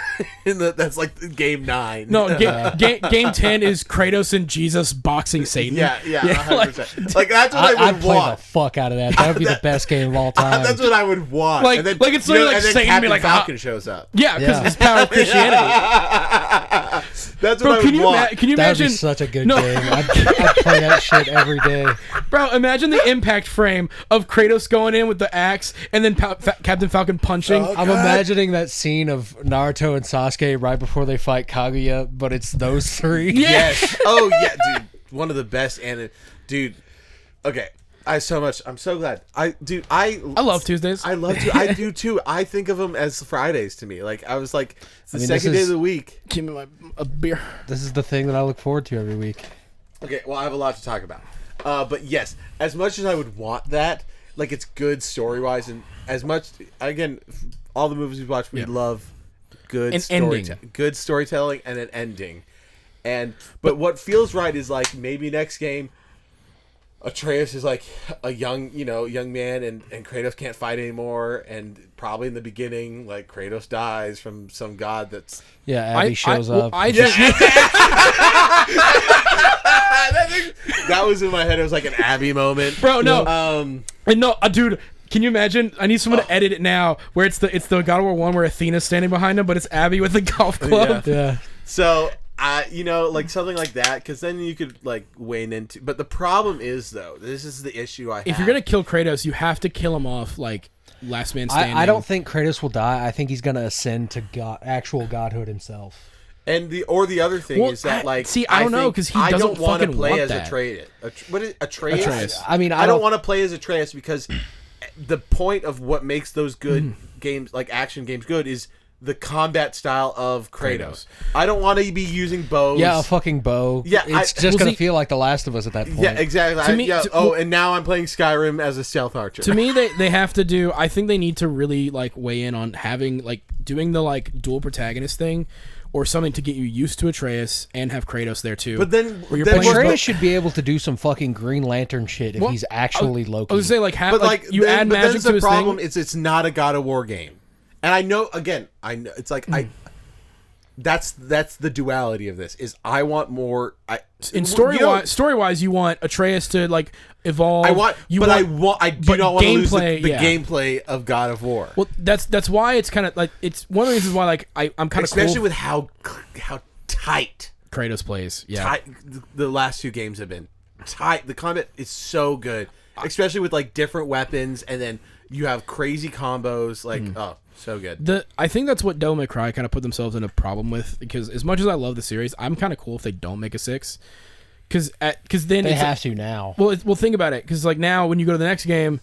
And that's like game 9. No, game 10 is Kratos and Jesus boxing Satan. Yeah, 100%. Like that's what I would I'd play want. The fuck out of that. That would be the best game of all time. That's what I would want. Like, and then, it's literally like and then Satan Captain be like, Falcon shows up. Yeah, because it's power of Christianity. That's Bro, what I can would you want. can you That'd imagine? be such a good No. game. I'd play that shit every day. Bro, imagine the impact frame of Kratos going in with the axe and then Captain Falcon punching. Oh, I'm God. imagining that scene of Naruto and Sasuke right before they fight Kaguya, but it's those three. Yes. Oh yeah, dude. One of the best dude. Okay. I'm so glad. I love Tuesdays. I love to. I do too. I think of them as Fridays to me. Like I was like, it's the I mean, second this day is- of the week. Give me a beer. This is the thing that I look forward to every week. Okay, well, I have a lot to talk about. But yes, as much as I would want that, like it's good story wise, and as much again, all the movies we watch, we love good ending. good storytelling and an ending. But what feels right is like maybe next game, Atreus is like a young man, and Kratos can't fight anymore, and probably in the beginning, like Kratos dies from some god that's Yeah, Abby shows up. that was in my head. It was like an Abby moment, Bro, no. Um, No, dude. Can you imagine? I need someone to edit it now, where it's the God of War 1 where Athena's standing behind him, but it's Abby with the golf club. yeah. So like something like that, because then you could like wane into. But the problem is, though, this is the issue I have. If you're gonna kill Kratos, you have to kill him off like last man standing. I don't think Kratos will die. I think he's gonna ascend to actual godhood himself. And the other thing Well, is that like I don't know, think 'cause he I doesn't don't want to fucking play want as that. Atreus. What is Atreus? Atreus. I mean, I don't want to play as Atreus because the point of what makes those good games, like action games, good is the combat style of Kratos. I don't want to be using bows. Yeah, a fucking bow. Yeah, it's just gonna feel like The Last of Us at that point. Yeah, exactly. To me- and now I'm playing Skyrim as a stealth archer. To me, they have to do. I think they need to really like weigh in on having like doing the like dual protagonist thing, or something to get you used to Atreus and have Kratos there too. But then- where you're then playing we're- Atreus should be able to do some fucking Green Lantern shit if Well, he's actually Loki. I was gonna say like have but like you add but magic the to his problem thing. is it's not a God of War game, and I know it's like that's the duality of this is I want more. In story wise, you want Atreus to like evolve. I do but not want to lose the yeah. gameplay of God of War. Well, that's why it's kind of like it's one of the reasons why like I'm kind of Especially cool with how tight, Kratos plays. Yeah, the last two games have been tight. The combat is so good, especially with like different weapons, and then you have crazy combos. Like so good. I think that's what Devil May Cry kind of put themselves in a problem with, because as much as I love the series, I'm kind of cool if they don't make a 6, because then they it's have to now. well think about it, because like now when you go to the next game,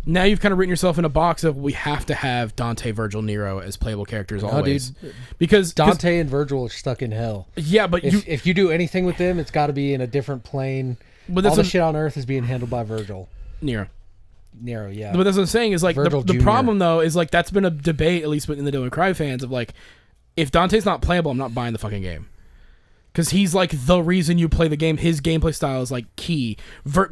now you've kind of written yourself in a box of we have to have Dante, Virgil, Nero as playable characters always, because Dante and Virgil are stuck in hell. yeah, but If you do anything with them, it's got to be in a different plane. But All that's the what- shit on Earth is being handled by Virgil. Nero. Nero, yeah. But that's what I'm saying is like Virgil the Jr. problem though is like that's been a debate, at least within the Devil May Cry fans, of like if Dante's not playable, I'm not buying the fucking game. Because he's like the reason you play the game. His gameplay style is like key.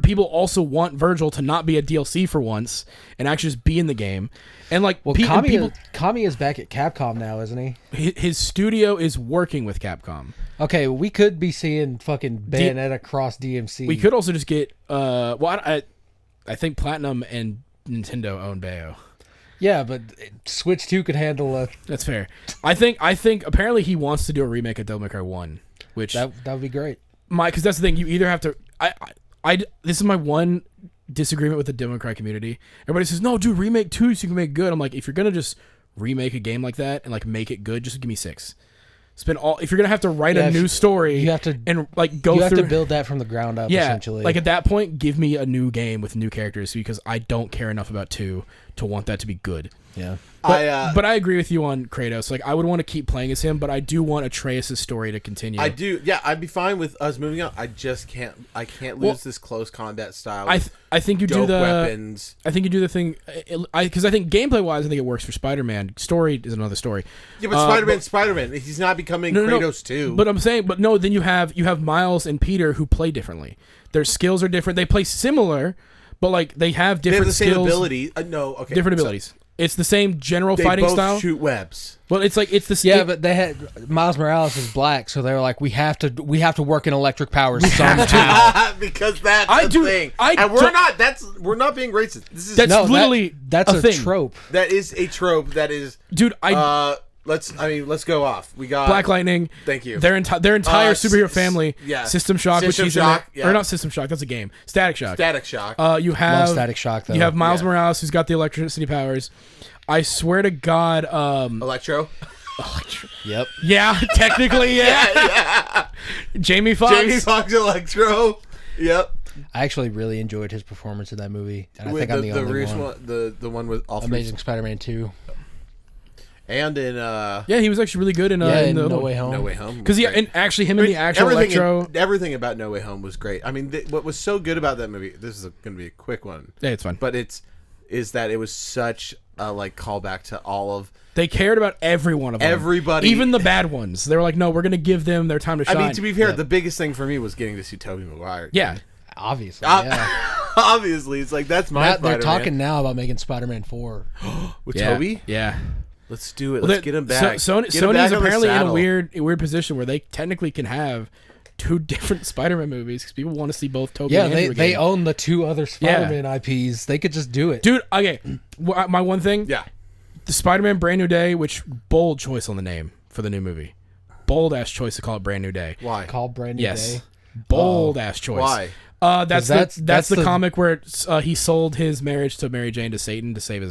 People also want Virgil to not be a DLC for once and actually just be in the game. And like Well, Kami is back at Capcom now, isn't he? his studio is working with Capcom. Okay, we could be seeing fucking Bayonetta cross DMC. We could also just get I think Platinum and Nintendo own Bayo. Yeah, but Switch 2 could handle a... That's fair. I think apparently he wants to do a remake of Devil May Cry 1, which That would be great. because that's the thing, you either have to this is my one disagreement with the Devil May Cry community. Everybody says, "No, dude, remake 2 so you can make it good." I'm like, if you're going to just remake a game like that and like make it good, just give me 6. If you're gonna have to write a new story, you have to and like go you through. have to build that from the ground up. Yeah, Essentially, like at that point, give me a new game with new characters, because I don't care enough about 2 to want that to be good. yeah. But I agree with you on Kratos. Like I would want to keep playing as him, but I do want Atreus' story to continue. I do. Yeah, I'd be fine with us moving on. I just can't. I can't lose this close combat style. I think you do dope the weapons. I think you do the thing. Because I think gameplay wise, I think it works for Spider-Man. Story is another story. Yeah, but Spider-Man, he's not becoming Kratos too. But I'm saying, then you have Miles and Peter who play differently. Their skills are different. They play similar, but like they have different the same skills, ability. No, okay, different abilities. It's the same general They fighting both style. shoot webs. Well, it's like it's the Yeah, but they had Miles Morales is black, so they were like, we have to work in electric powers somehow. Because that's I the do- thing. I and we're don't- not. We're not being racist. This is That's No, literally that's a a thing. trope. that is a trope. That is, Dude, let's go off. We got Black Lightning. Thank you. Their entire superhero family. yeah. System Shock, System which he's Shock, in there. Or not System Shock. That's a game. Static Shock. Static Shock. You have Static Shock though. You have Miles Yeah. Morales, who's got the electricity powers. I swear to God. Electro. Yep. Yeah, technically, yeah. Jamie Foxx. Jamie Foxx Electro. Yep. I actually really enjoyed his performance in that movie, and I With think I'm the only Rouge one. the one with all three. Amazing Spider-Man 2. And in Yeah, he was actually really good in, in the No Way Home. No Way Home. Because yeah, and actually him and the actual everything Electro. everything about No Way Home was great. I mean, what was so good about that movie? This is going to be a quick one. Yeah, it's fine. But is that it was such a like callback to all of. They cared about every one of them. Everybody. Even the bad ones. They were like, no, we're going to give them their time to shine. I mean, to be fair, the biggest thing for me was getting to see Tobey Maguire. Yeah. Obviously, yeah. Obviously, it's like that's my. They're Spider-Man. talking now about making Spider-Man 4. with Yeah. Toby. Yeah. Let's do it. Well, Let's get him back. So, Get him Sony's back on the apparently in a saddle. weird position where they technically can have two different Spider-Man movies because people want to see both Tobey Yeah, and Andrew they again. own the two other Spider-Man IPs. They could just do it. Dude, okay. My one thing. Yeah. The Spider-Man Brand New Day, which bold choice on the name for the new movie. Bold ass choice to call it Brand New Day. Why? Called Brand New Yes. Day. Bold ass choice. Why? That's that's the the- comic where he sold his marriage to Mary Jane to Satan to save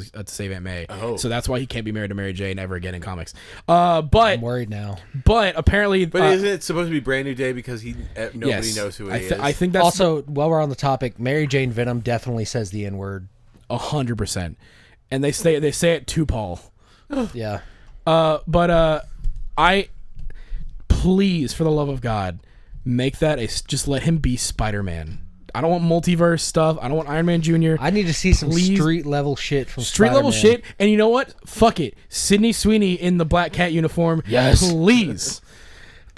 Aunt May. Oh. So that's why he can't be married to Mary Jane ever again in comics. I'm But worried now. apparently, But isn't it supposed to be Brand New Day because nobody yes. knows who he I is? I think that's Also, while we're on the topic, Mary Jane Venom definitely says the N-word. 100%, and they say it to Paul. Yeah. But I please, for the love of God, make that just let him be Spider-Man. I don't want multiverse stuff. I don't want Iron Man Jr. I need to see some Please. street level shit from Street level Spider-Man. shit. And you know what? Fuck it. Sydney Sweeney in the Black Cat uniform. Yes. Please.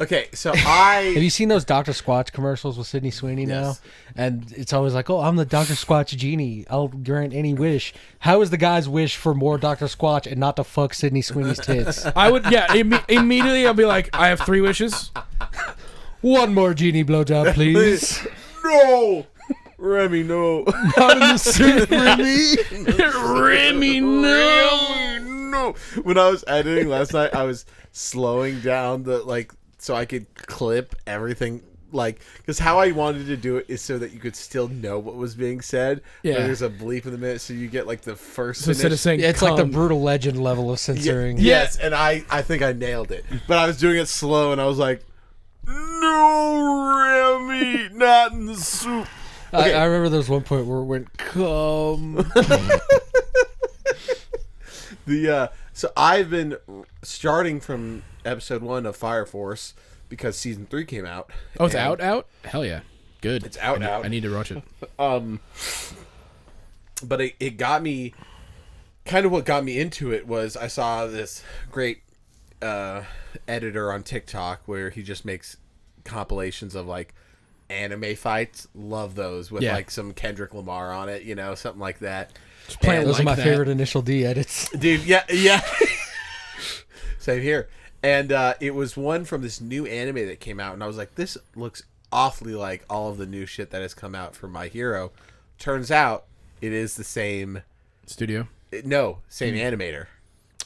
Okay, so Have you seen those Dr. Squatch commercials with Sydney Sweeney now? Yes. And it's always like, oh, I'm the Dr. Squatch genie. I'll grant any wish. How is the guy's wish for more Dr. Squatch and not to fuck Sydney Sweeney's tits? I would, yeah, immediately I'll be like, I have 3 wishes. One more genie blowjob, please. no, Remy, no, Not in the suit, Remy. Remy, no. no. When I was editing last night, I was slowing down so I could clip everything. Because how I wanted to do it is so that you could still know what was being said. Yeah. But there's a bleep in the minute, so you get the first. So instead of saying, Yeah, it's like the cum, brutal legend level of censoring. Yes, and I think I nailed it. But I was doing it slow, and I was like, no, Remy, not in the soup. Okay. I remember there was one point where it went, come. So I've been starting from episode 1 of Fire Force because season 3 came out. Oh, it's And out? Hell yeah. Good. It's out. I need to watch it. But it got me. Kind of what got me into it was I saw this great editor on TikTok where he just makes compilations of anime fights. Love those with some Kendrick Lamar on it, something like that. playing Those are my that. favorite initial D edits. Dude, yeah. Same here. And it was one from this new anime that came out, and I was like, this looks awfully like all of the new shit that has come out for My Hero. Turns out it is the same Studio. same animator.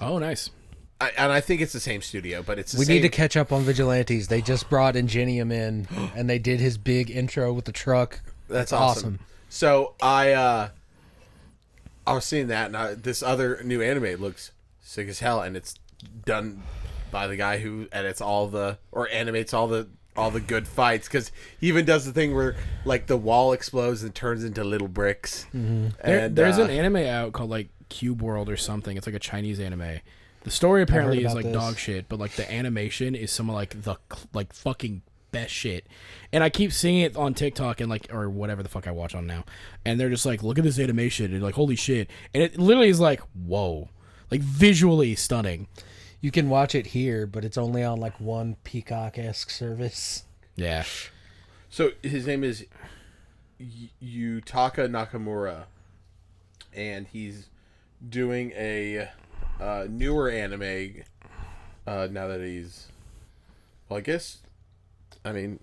Oh, nice. And I think it's the same studio, but it's the We same. need to catch up on Vigilantes. They just brought Ingenium in, and they did his big intro with the truck. That's It's awesome. So I was seeing that, and this other new anime looks sick as hell, and it's done by the guy who edits animates all the good fights, because he even does the thing where the wall explodes and turns into little bricks. Mm-hmm. And There's an anime out called Cube World or something. It's like a Chinese anime. The story apparently is about this. dog shit, but the animation is some of the fucking best shit. And I keep seeing it on TikTok and or whatever the fuck I watch on now, and they're just look at this animation and holy shit, and it literally is whoa, visually stunning. You can watch it here, but it's only on one Peacock-esque service. Yeah. So his name is Yutaka Nakamura, and he's doing a newer anime now that he's. Well, I'm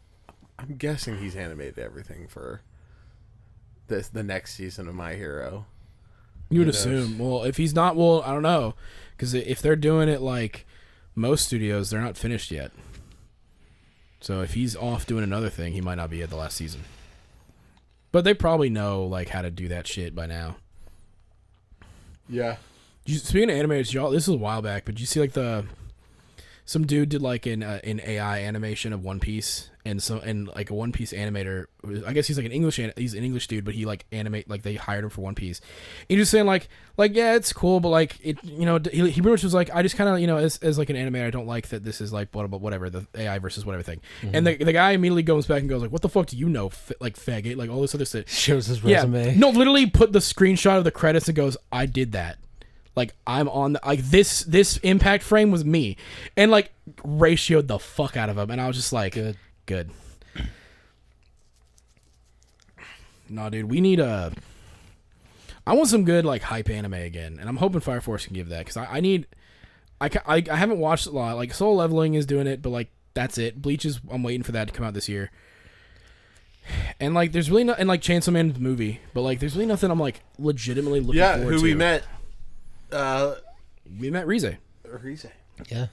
guessing he's animated everything for the next season of My Hero. You would Who knows? assume. Well, if he's not, I don't know, because if they're doing it most studios, they're not finished yet. So if he's off doing another thing, he might not be at the last season. But they probably know like how to do that shit by now. Yeah. Speaking of animators, y'all, this was a while back, but did you see like some dude did like an AI animation of One Piece, and like a One Piece animator. I guess he's like he's an English dude, but he like animate like they hired him for One Piece. He just saying like yeah, it's cool, but like it, you know, he pretty much was like, I just kind of, you know, as like an animator, I don't like that this is like whatever the AI versus whatever thing. Mm-hmm. And the guy immediately goes back and goes like, what the fuck do you know, like faggot, like all this other shit. Shows his resume. Yeah, no, literally put the screenshot of the credits and goes, I did that. Like, I'm on the, like, this impact frame was me. And, like, ratioed the fuck out of him. And I was just like, good. Nah, dude, we need I want some good, like, hype anime again. And I'm hoping Fire Force can give that. Because I haven't watched a lot. Like, Soul Leveling is doing it, but, like, that's it. Bleach is, I'm waiting for that to come out this year. And, like, there's really not, and, like, Chainsaw Man's movie. But, like, there's really nothing I'm, like, legitimately looking forward to. Yeah, who we met. We met Rize. Yeah.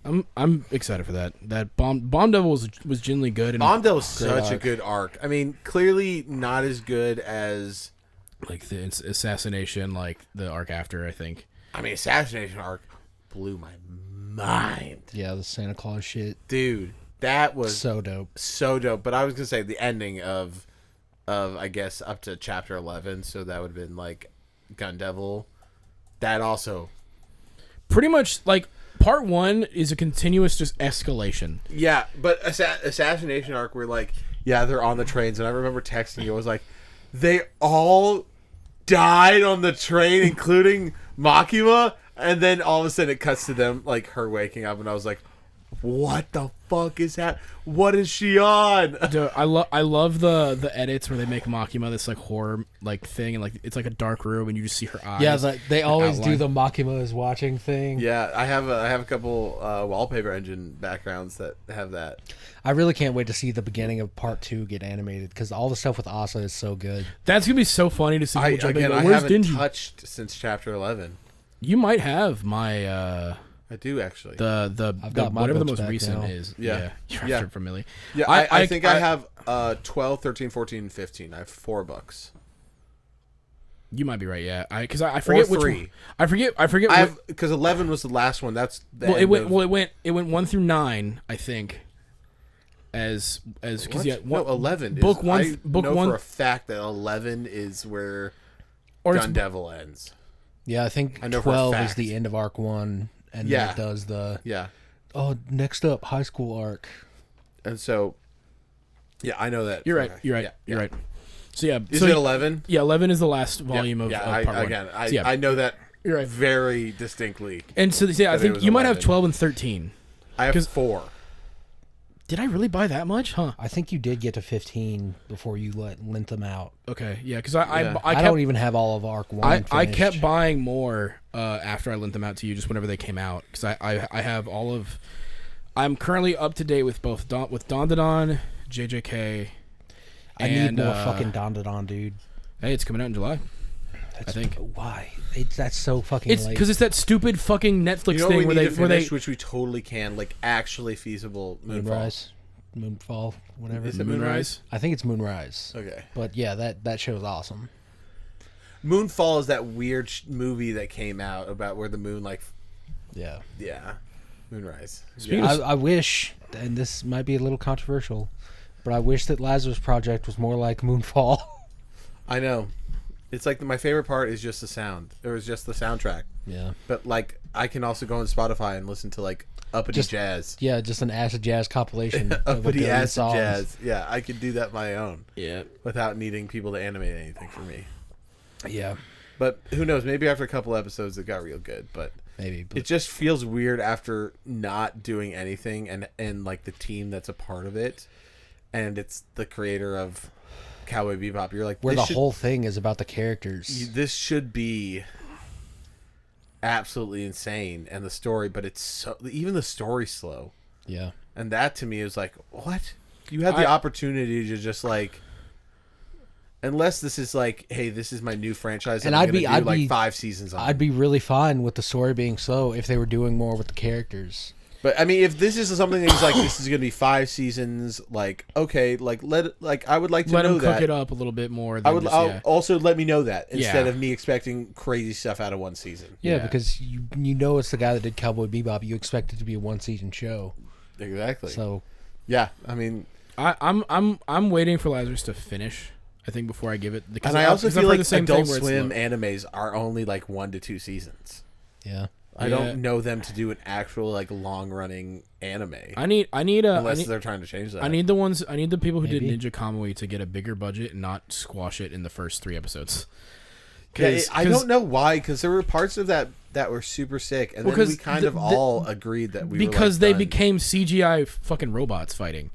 I'm excited for that. That Bomb Devil was genuinely good. And Bomb Devil was such a good arc. I mean, clearly not as good as like the assassination, like the arc after. I think. I mean, assassination arc blew my mind. Yeah, the Santa Claus shit, dude. That was so dope. But I was gonna say the ending of I guess up to chapter 11. So that would have been like Gun Devil. That also pretty much like part 1 is a continuous just escalation. Yeah, but assassination arc where like they're on the trains, and I remember texting you. I was like, they all died on the train, including Makima, and then all of a sudden it cuts to them like her waking up, and I was like, what the fuck is that? What is she on? Dude, I love the edits where they make Makima this like horror like thing, and like it's like a dark room and you just see her eyes. Yeah, like they always do the Makima is watching thing. Yeah, I have a couple wallpaper engine backgrounds that have that. I really can't wait to see the beginning of part 2 get animated because all the stuff with Asa is so good. That's gonna be so funny to see. I Where's haven't Denji? touched since chapter 11. You might have my. I do actually. The whatever the most recent now. is. Yeah. You're familiar. Yeah, I think I have 12, 13, 14, 15. I have $4. You might be right. Yeah, because I forget or 3. which one. I forget. Because 11 was the last one. That's the it went 1 through 9. I think. As because 11 book is, one I book know one for a fact that 11 is where or Gun Devil ends. Yeah, I think I know for a 12 is fact. the end of arc 1, and then it does the next up high school arc. And so, I know that. You're right. You're right. So is it 11? Yeah, 11 is the last volume of part 1. Again, I know that you're right. very distinctly. And so I think you might have 12 and 13. I have 4. Did I really buy that much? Huh. I think you did get to 15 before you lent them out. Okay, yeah, because I don't even have all of arc 1 I kept buying more after I lent them out to you just whenever they came out because I have all of. I'm currently up to date with both with Don, JJK. I need more fucking Don, dude. Hey, it's coming out in July. I think. Why? That's so fucking late. It's because it's that stupid fucking Netflix thing where they which we totally can, like actually feasible Moonfall, whatever. Is it Moonrise? I think it's Moonrise. Okay. But yeah, that show's awesome. Moonfall is that weird movie that came out about where the moon Yeah. Moonrise. I wish, and this might be a little controversial, but I wish that Lazarus Project was more like Moonfall. I know. It's like my favorite part is just the sound. It was just the soundtrack. Yeah. But like I can also go on Spotify and listen to like uppity jazz. Yeah, just an acid jazz compilation. Uppity acid songs. jazz. Yeah, I could do that my own. Yeah. Without needing people to animate anything for me. Yeah. But who knows? Maybe after a couple episodes it got real good. But maybe. It just feels weird after not doing anything and like the team that's a part of it, and it's the creator of Cowboy Bebop. You're like, where the whole thing is about the characters. This should be absolutely insane, and the story, but it's so even the story's slow. Yeah, and that to me is like, what? You had the opportunity to just like Unless this is like, hey, this is my new franchise, and And I'm gonna do 5 seasons on. I'd be really fine with the story being slow if they were doing more with the characters. But I mean, if this is something that's like this is gonna be 5 seasons, like okay, like I would like to Let know them that. cook it up a little bit more. I would Just, also let me know that instead Yeah. of me expecting crazy stuff out of one season. Yeah, Yeah. because you know it's the guy that did Cowboy Bebop. You expect it to be a 1-season show. Exactly. So Yeah, I mean, I'm waiting for Lazarus to finish. I think before I give it. and I also feel like the same Adult thing where it's Swim low. animes are only like 1 to 2 seasons. yeah. I Yeah. don't know them to do an actual like long running anime I need unless they're trying to change that. I need the people who Maybe. did Ninja Kamui to get a bigger budget and not squash it in the first 3 episodes. Yeah, I don't know why, because there were parts of that were super sick, and then we kind of all agreed that we because were, they done. became CGI fucking robots fighting.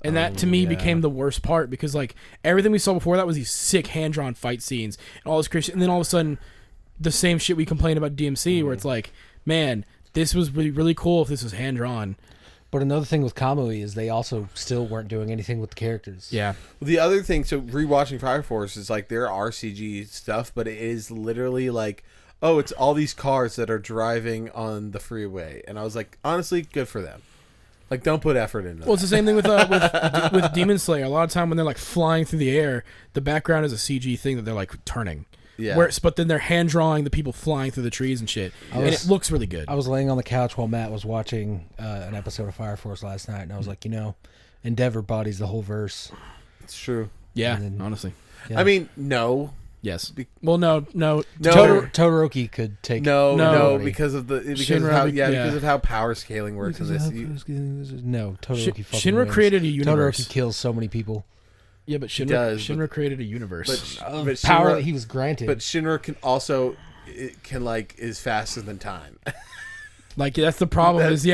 And that to me became the worst part because like everything we saw before that was these sick hand drawn fight scenes and all this crazy, and then all of a sudden the same shit we complained about DMC where it's like, man, this was really cool if this was hand drawn. But another thing with Kamui is they also still weren't doing anything with the characters. Yeah. The other thing, so rewatching Fire Force is like there are CG stuff, but it is literally like, oh, it's all these cars that are driving on the freeway, and I was like, honestly, good for them. Like, don't put effort into Well, it's the same thing with with Demon Slayer. A lot of time when they're like flying through the air, the background is a CG thing that they're like turning. Yeah. But then they're hand drawing the people flying through the trees and shit, and it looks really good. I was laying on the couch while Matt was watching an episode of Fire Force last night, and I was like, Endeavor bodies the whole verse. It's true. Yeah, and then- honestly, Yeah. I mean, no, yes. Well, no. Todoroki could take no, because of Shinra, how yeah. because of how power scaling works in this. No, Todoroki fucking Shinra wins. created a universe. Todoroki kills so many people. Yeah, but Shinra created a universe. But Power Shinra- that he was granted. But Shinra can also is faster than time. Like that's the problem. That's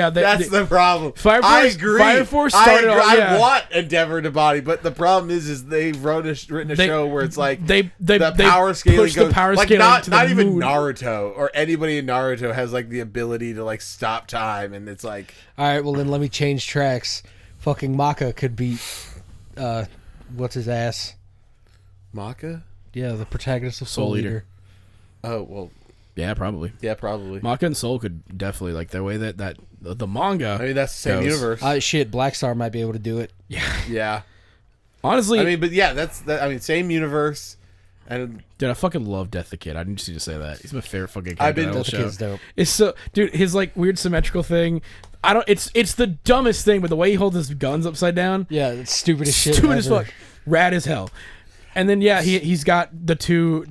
the problem. Fire I Force- agree. Fire Force started I agree. off- yeah. I want Endeavor to body, but the problem is they've written a show where it's like they the power scaling push goes the power like scaling to the not even moon. Naruto or anybody in Naruto has like the ability to like stop time, and it's like All right, well then let me change tracks. Fucking Maka could beat what's his ass? Maka. Yeah, the protagonist of Soul, Soul Eater. Eater. Oh well, Yeah, probably. yeah, probably. Maka and Soul could definitely like the way that the manga. I mean, that's the same goes. universe. Shit, Black Star might be able to do it. Yeah. Honestly, I mean, but yeah, I mean, same universe, and dude, I fucking love Death the Kid. I just need to say that he's my favorite fucking character. I've been in the Death the show. Kid's dope. It's so, dude, his like weird symmetrical thing. I don't. It's the dumbest thing, but the way he holds his guns upside down, Yeah, it's stupid as shit. stupid as ever. fuck, rad as hell. And then yeah, he's got the 2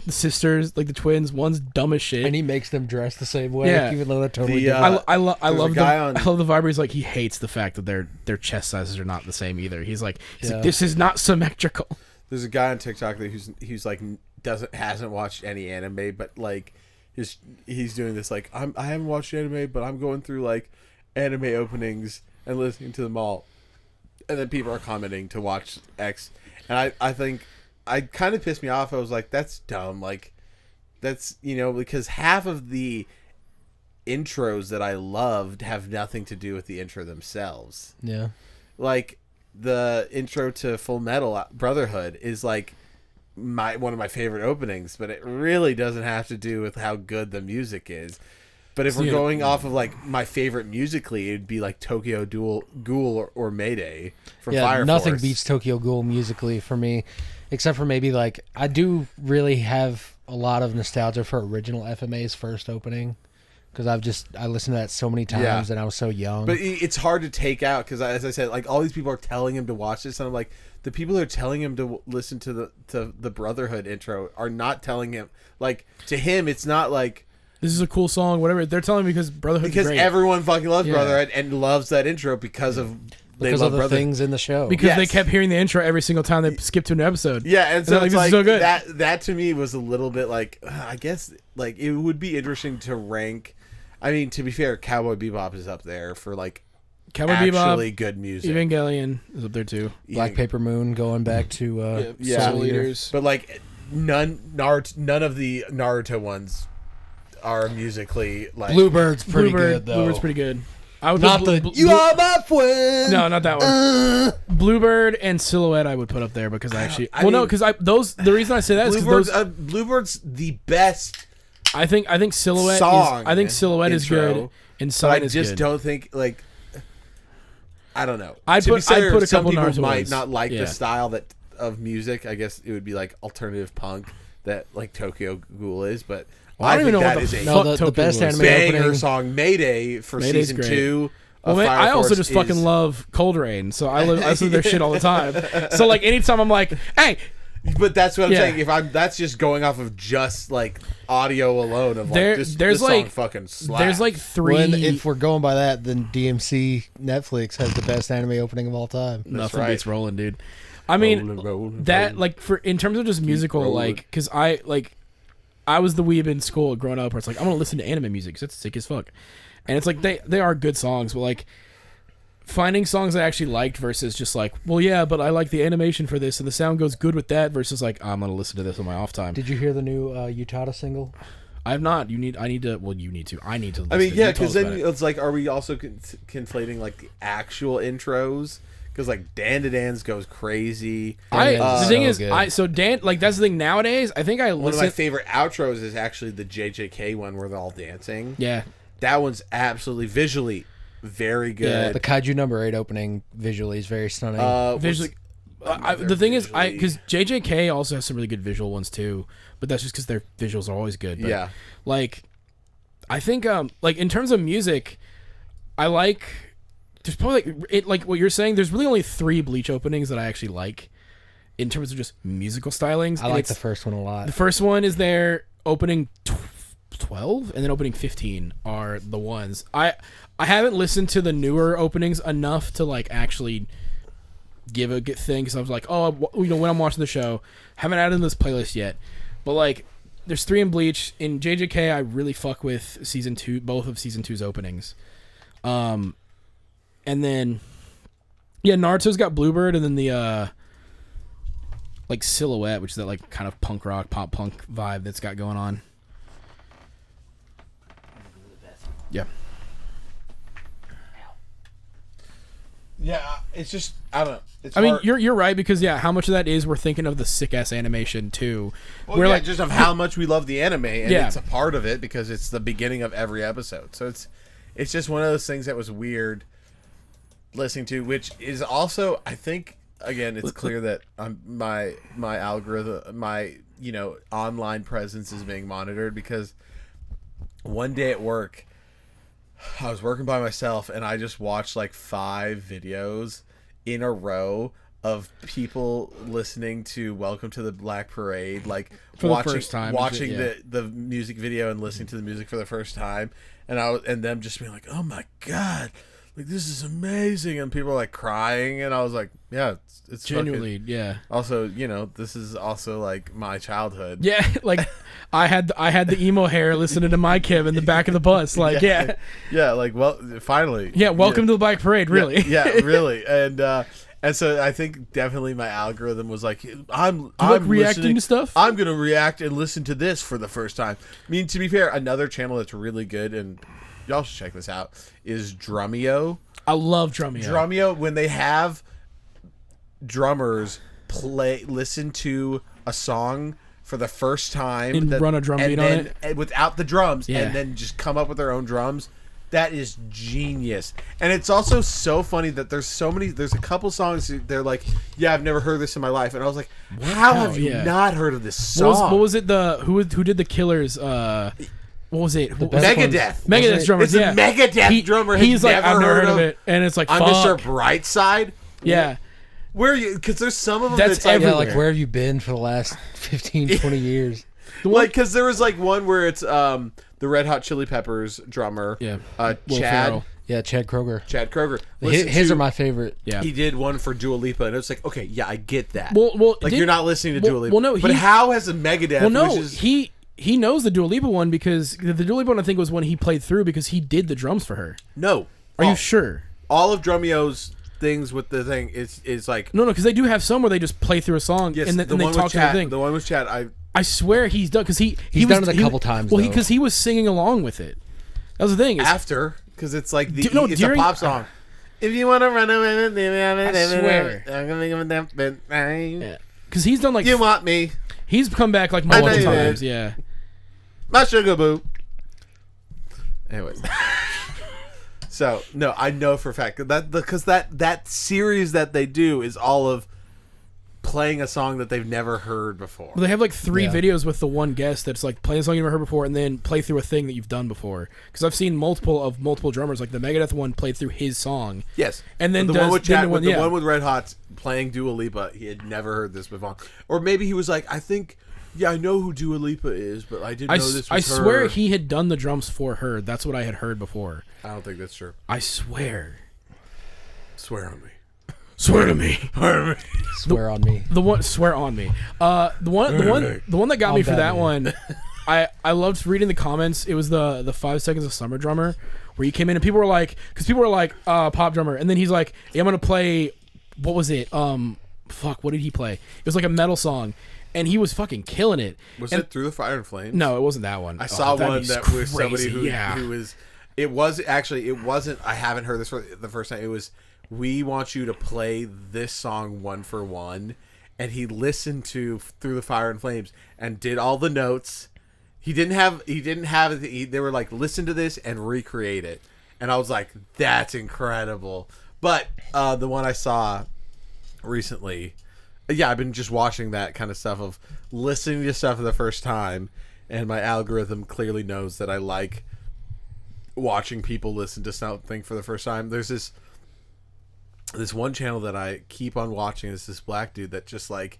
sisters, like the twins. One's dumb as shit. And he makes them dress the same way, Yeah. even though they're totally The, different. I there's love a guy on- I love the vibe where he's like he hates the fact that their chest sizes are not the same either. He's like Yeah. this is not symmetrical. there's a guy on TikTok that who's like hasn't watched any anime, but like he's doing this like I haven't watched anime, but I'm going through like anime openings and listening to them all, and then people are commenting to watch X, and I think I kind of pissed me off. I was like, that's dumb. Like that's because half of the intros that I loved have nothing to do with the intro themselves. yeah. Like the intro to Full Metal Brotherhood is like one of my favorite openings, but it really doesn't have to do with how good the music is. But if we're Yeah. going off of like my favorite musically, it'd be like Tokyo Ghoul or Mayday from Fire nothing Force. beats Tokyo Ghoul musically for me, except for maybe like I do really have a lot of nostalgia for original FMA's first opening because I listened to that so many times Yeah. and I was so young. But it's hard to take out because, as I said, like all these people are telling him to watch this, and I'm like, the people who are telling him to listen to the Brotherhood intro are not telling him. Like to him, it's not like This is a cool song, whatever. They're telling me because Brotherhood's because great. everyone fucking loves Yeah. Brotherhood and loves that intro because of they because love of the Brotherhood. things in the show. because they Yes. kept hearing the intro every single time they skipped to an episode. Yeah, and so they're like, it's "This like is so good." that to me was a little bit like I guess like it would be interesting to rank. I mean, to be fair, Cowboy Bebop is up there for like Cowboy actually Bebop, good music. Evangelion is up there too. Black Paper Moon going back to Yeah. Soul Eater. But like none of the Naruto ones are musically like Bluebird's pretty Bluebird, good though. Bluebird's pretty good. I would Not put the "You are my friend." No, not that one. Bluebird and Silhouette I would put up there because I actually. No, because the reason I say that is because Bluebird's the best. I think Silhouette. Song I think Silhouette is intro, good and But Sign I is just good. don't think like. I don't know. I'd To be put fair, a some couple people Naruto might ones. not like Yeah. the style of music. I guess it would be like alternative punk that like Tokyo Ghoul is, but I don't think even know that what is the a fuck No, the Tokyo best Ghoul is. anime banger opening. song. Mayday for Mayday's season great. 2. Well, of man, Fire I also Force just fucking is- love Cold Rain, so I listen to their shit all the time. So like anytime I'm like, hey, But that's what I'm Yeah. saying. That's just going off of just like audio alone of like this there's song like fucking slaps. there's like three. When, if we're going by that, then DMC Netflix has the best anime opening of all time. nothing right. beats rolling, dude. I mean Rolling, that rolling. like for in terms of just musical, rolling. like because I was the weeb in school growing up where it's like I'm gonna listen to anime music 'cause it's sick as fuck, and it's like they are good songs, but like finding songs I actually liked versus just like, well, yeah, but I like the animation for this and the sound goes good with that versus like I'm gonna listen to this on my off time. Did you hear the new Utada single? I have not. I need to. Well, you need to. I need to. I mean, listen. yeah, You told because us then about it. it's like, are we also conflating like the actual intros? Because like Dan to Dan's goes crazy. The thing is, good. so Dan, like that's the thing nowadays. I think I One of listen. my favorite outros is actually the JJK one where they're all dancing. Yeah, That one's absolutely visually very good. The Kaiju number 8 opening visually is very stunning. visually. The thing is, because JJK also has some really good visual ones too, but that's just because their visuals are always good. But, Yeah. like I think, like in terms of music, I like. There's probably like what you're saying. There's really only 3 Bleach openings that I actually like, in terms of just musical stylings. I and like it's- the first one a lot. The first one is their opening 12, and then opening 15 are the ones. I haven't listened to the newer openings enough to like actually give a good thing because I was like, oh, when I'm watching the show, haven't added in this playlist yet. But like, there's 3 in Bleach. In JJK, I really fuck with season 2, both of season 2's openings. And then, yeah, Naruto's got Bluebird, and then the like Silhouette, which is that like kind of punk rock, pop punk vibe that's got going on. Yeah. Yeah, it's just I don't know. It's I mean, hard- you're right because how much of that is we're thinking of the sick ass animation too. Well, we're yeah, like just of how much we love the anime, and Yeah. it's a part of it because it's the beginning of every episode. So it's just one of those things that was weird listening to, which is also I think again it's clear that my algorithm, my online presence is being monitored because one day at work I was working by myself and I just watched like 5 videos in a row of people listening to Welcome to the Black Parade, like For the watching first time, watching yeah. the music video and listening to the music for the first time, and them just being like, "Oh my god, like this is amazing," and people are like crying, and I was like, "Yeah, it's genuinely, fucking-" yeah. Also, this is also like my childhood. Yeah, like I had the emo hair listening to My Kim in the back of the bus. Like, yeah. Yeah, like finally. Yeah, welcome to the Black Parade, really. Yeah, really. And so I think definitely my algorithm was like, I'm reacting listening- to stuff? I'm gonna react and listen to this for the first time. I mean, to be fair, another channel that's really good, and y'all should check this out, is Drumeo. I love Drumeo. Drumeo, when they have drummers listen to a song for the first time And run a drum beat on it? and without the drums, Yeah. and then just come up with their own drums. That is genius. And it's also so funny that there's a couple songs they're like, yeah, I've never heard this in my life. And I was like, how have you Yeah. not heard of this song? What was it? Who did the Killers? What was it? What was best it? Megadeth. Megadeth's drummer. It's a yeah. Megadeth drummer. has He's like, I've never heard of it, and it's like, I'm fuck. Mr. Brightside. Yeah. Where are you? Because there's some of them That's that's like, everywhere. like, where have you been for the last 15, 20 years? like, because there was like one where it's the Red Hot Chili Peppers drummer, Yeah. Chad Will Ferrell. Yeah, Chad Kroger. Kroger. His are my favorite. Yeah. He did one for Dua Lipa, and it's like, okay, yeah, I get that. Well, like you're not listening to Dua Lipa. Well, no, but how has a Megadeth? Well, no, which is, he knows the Dua Lipa one because the Dua Lipa one I think was when he played through because he did the drums for her. no. Are you sure? All of Drumeo's things with the thing is like No, because they do have some where they just play through a song yes, and then they one talk with to the Chad. thing. The one with Chad, I swear he's done because he He's was, done it a couple times, Well, though. because he was singing along with it. That was the thing. after because it's like it's during- a pop song. If you want to run away with me, I swear. I'm gonna make Yeah. Because he's done like you want me, he's come back like I know multiple you did. times. Yeah. my sugar boo. Anyways, so no, I know for a fact that because that series that they do is all of playing a song that they've never heard before. Well, they have like 3 Yeah. videos with the one guest that's like playing a song you've never heard before, and then play through a thing that you've done before. Because I've seen multiple drummers, like the Megadeth one played through his song. Yes, And then the does- one with then Chad, the one- the yeah. one with Red Hot's playing Dua Lipa. He had never heard this before, or maybe he was like, I think, yeah, I know who Dua Lipa is, but I didn't know this was I her. swear he had done the drums for her. That's what I had heard before. I don't think that's true. I swear. Swear on me. Swear to me. Swear on me. The one swear on me. The one that got me On for that Batman. one. I loved reading the comments. It was the 5 Seconds of Summer drummer where he came in and people were like, pop drummer, and then he's like, yeah, I'm gonna play. What was it? Fuck, what did he play? It was like a metal song, and he was fucking killing it. Was And- it Through the Fire and Flames? No, it wasn't that one. I saw that one was that was somebody crazy. who Yeah. who was. It was actually. It wasn't. I haven't heard this for the first time. It was. We want you to play this song one for one, and he listened to Through the Fire and Flames and did all the notes. He didn't have. They were like, listen to this and recreate it, and I was like, that's incredible. But the one I saw recently, yeah, I've been just watching that kind of stuff of listening to stuff for the first time, and my algorithm clearly knows that I like watching people listen to something for the first time. There's this one channel that I keep on watching. Is this black dude that just like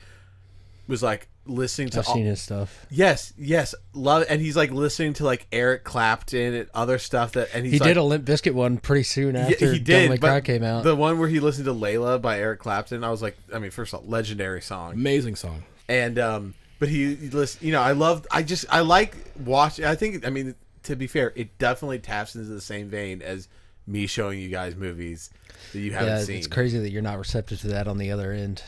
was like listening to I've seen his stuff. yes love it. And he's like listening to like Eric Clapton and other stuff that, and he's He like, did a Limp Bizkit one pretty soon after he Devil May did, Cry but came out. the one where he listened to Layla by Eric Clapton, I was like, I mean, first of all, legendary song. Amazing song. And but he listen, you know, I like watching. I think, I mean, to be fair, it definitely taps into the same vein as me showing you guys movies that you haven't Yeah, seen. it's crazy that you're not receptive to that on the other end.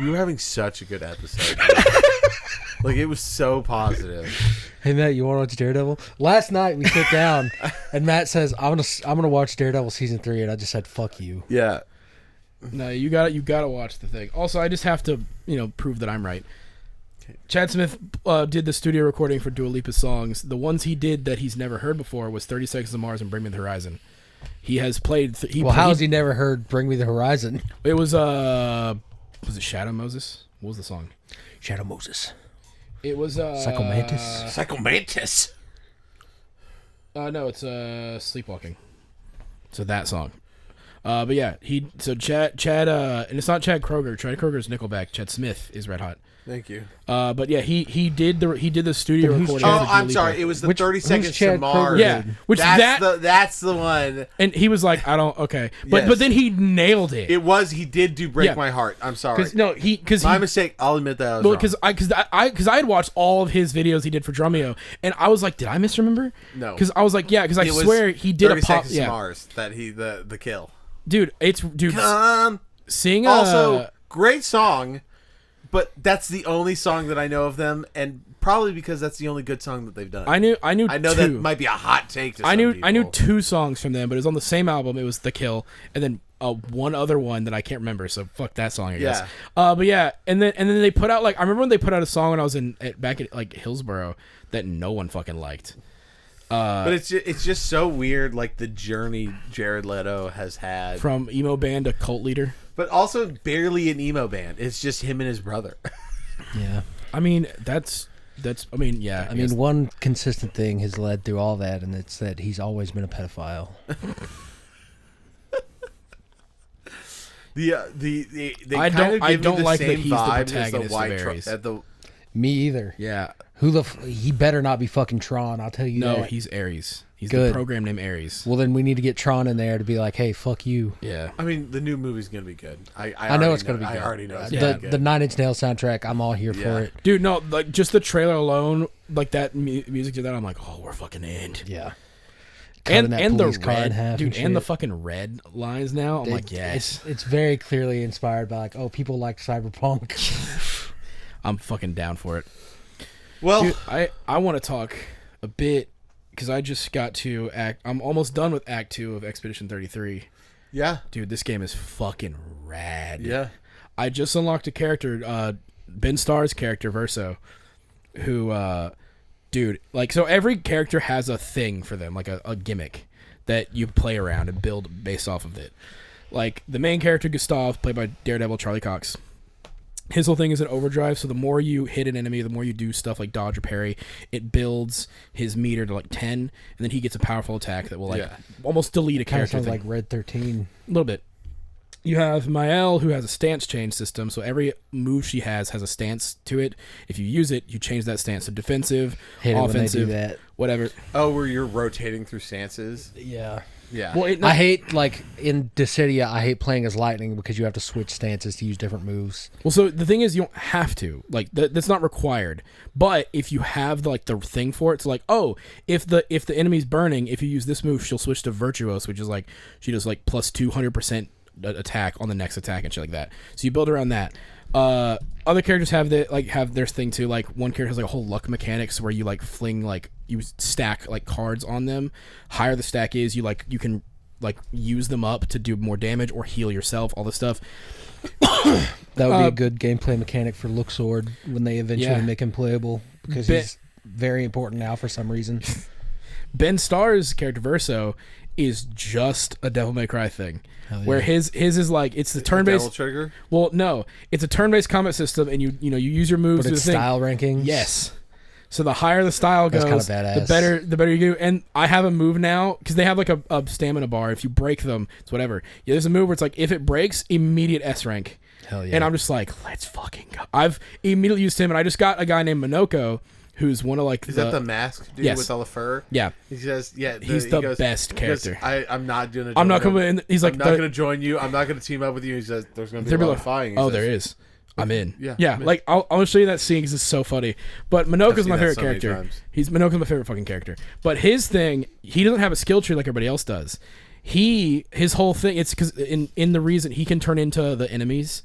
We were having such a good episode. Like, it was so positive. Hey Matt, you want to watch Daredevil? Last night we sit down and Matt says, "I'm gonna watch Daredevil season 3," and I just said, "Fuck you." Yeah. No, you gotta watch the thing. Also, I just have to, prove that I'm right. Chad Smith did the studio recording for Dua Lipa's songs. The ones he did that he's never heard before was 30 Seconds to Mars and Bring Me the Horizon. He has played... How has he never heard Bring Me the Horizon? It was it Shadow Moses? What was the song? Shadow Moses. It was... Psychomantis. Psychomantis. No, it's Sleepwalking. So that song. But yeah, Chad, and it's not Chad Kroger. Chad Kroger's Nickelback. Chad Smith is Red Hot. Thank you. But yeah, he did the studio Then who's recording. Chad? for Oh, Dua I'm Lipa. sorry. It was the Which- 30 who's Seconds to Chad Mars. Kroger? Yeah, which That's the one. and he was like, I don't, okay, but Yes. then he nailed it. He did do Break Yeah. My Heart. I'm sorry. Because My mistake. I'll admit that I was wrong. because I had watched all of his videos he did for Drumeo, and I was like, did I misremember? No. Because I was like, yeah, because I It was swear he did 30 a pop. Seconds to Yeah, Mars that the kill. dude, seeing Also, great song, but that's the only song that I know of them, and probably because that's the only good song that they've done. I know I know two. that might be a hot take to some I knew people. 2 songs from them, but it was on the same album. It was The Kill, and then one other one that I can't remember. So fuck that song, I guess. But yeah, and then they put out I remember when they put out a song when I was back at like Hillsboro that no one fucking liked. But it's just so weird, like the journey Jared Leto has had. From emo band to cult leader. But also barely an emo band. It's just him and his brother. Yeah. I mean, that's. I mean, yeah. I mean, one consistent thing has led through all that, and it's that he's always been a pedophile. I don't like that he's the protagonist of Ares. Me either. Yeah. He better not be fucking Tron, I'll tell you No, that. he's Ares. He's Good. the program named Ares. Well, then we need to get Tron in there to be like, hey, fuck you. Yeah. I mean, the new movie's gonna be good. I know it's going to be good. I already know it's Yeah. gonna be good. The Nine Inch Nails soundtrack, I'm all here for it. Dude, no, like just the trailer alone, like that music to that, I'm like, oh, we're fucking in. Yeah. And Cutting that the police car in red, half dude, and and the shit. fucking red lines now. I'm like, yes, It's very clearly inspired by like, oh, people like cyberpunk. I'm fucking down for it. Well, Dude, I want to talk a bit because I just got to I'm almost done with Act 2 of Expedition 33. Yeah. Dude, this game is fucking rad. Yeah. I just unlocked a character, Ben Starr's character, Verso, who, dude, like, so every character has a thing for them, like a gimmick that you play around and build based off of it. Like, the main character, Gustav, played by Daredevil Charlie Cox, his whole thing is an overdrive, so the more you hit an enemy, the more you do stuff like dodge or parry, it builds his meter to like 10, and then he gets a powerful attack that will like almost delete a Kind of character. sounds like Red 13. A little bit. You have Mael, who has a stance change system, so every move she has a stance to it. If you use it, you change that stance to defensive, offensive, whatever. Oh, where you're rotating through stances? Yeah. Yeah. Well, I hate, like, in Dissidia, I hate playing as Lightning because you have to switch stances to use different moves. Well, so the thing is, you don't have to. Like, that's not required. But if you have, like, the thing for it, it's like, oh, if the enemy's burning, if you use this move, she'll switch to Virtuos, which is, like, she does, like, plus 200% attack on the next attack and shit like that. So you build around that. Other characters have their thing too. Like, one character has like a whole luck mechanics where you like fling, like, you stack like cards on them. Higher the stack is, you can like use them up to do more damage or heal yourself. All this stuff. That would be a good gameplay mechanic for Luxord when they eventually make him playable, because he's very important now for some reason. Ben Starr's character Verso is just a Devil May Cry thing, where his is like, it's the turn-based Devil Trigger. Well, no, it's a turn-based combat system, and you use your moves. But it's style rankings. Yes. So the higher the style goes, That's kind of badass. the better you do. And I have a move now because they have like a stamina bar. If you break them, it's whatever. Yeah, there's a move where it's like, if it breaks, immediate S rank. Hell yeah. And I'm just like, let's fucking go. I've immediately used him, and I just got a guy named Minoko, who's one of like Is that the mask dude with all the fur? Yeah. He says, yeah. He's the best character. I'm not gonna. I'm not coming. He's like, I'm not gonna join you. I'm not gonna team up with you. He says, there's gonna be a lot of fighting. Oh, there is. I'm in. Yeah. I'm in. Like, I'll show you that scene because it's so funny. But Minoka's my favorite character. Minoka's my favorite fucking character. But his thing, he doesn't have a skill tree like everybody else does. His whole thing, it's because in the reason he can turn into the enemies,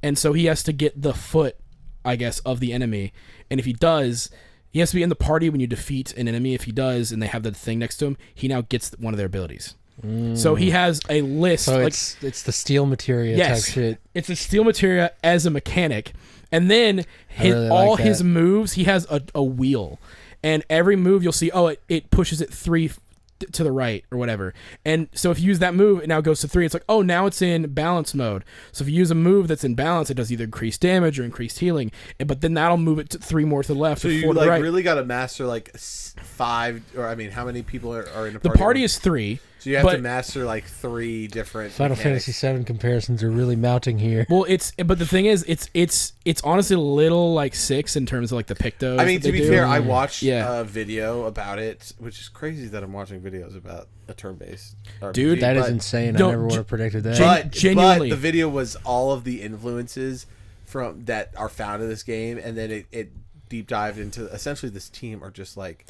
and so he has to get the foot, I guess, of the enemy. And if he does, he has to be in the party when you defeat an enemy. If he does, and they have the thing next to him, he now gets one of their abilities. So he has a list. So like, it's the steel materia type shit. It's a steel materia as a mechanic, and then his moves, he has a wheel, and every move you'll see, it pushes it 3 to the right or whatever. And so if you use that move, it now goes to 3. It's like, oh, now it's in balance mode. So if you use a move that's in balance, it does either increased damage or increased healing. But then that'll move it to 3 more to the left. So or 4 you to the like right. really got to master like 5, or I mean, how many people are in a party? The party is 3. So you have to master like 3 different Final Fantasy VII comparisons are really mounting here. Well, but the thing is, it's honestly a little like 6 in terms of like the pictos. I mean, to be fair, I watched a video about it, which is crazy that I'm watching videos about a turn-based RPG. Dude, that is insane. I never would have predicted that. But genuinely, the video was all of the influences from that are found in this game, and then it deep dived into essentially this team are just like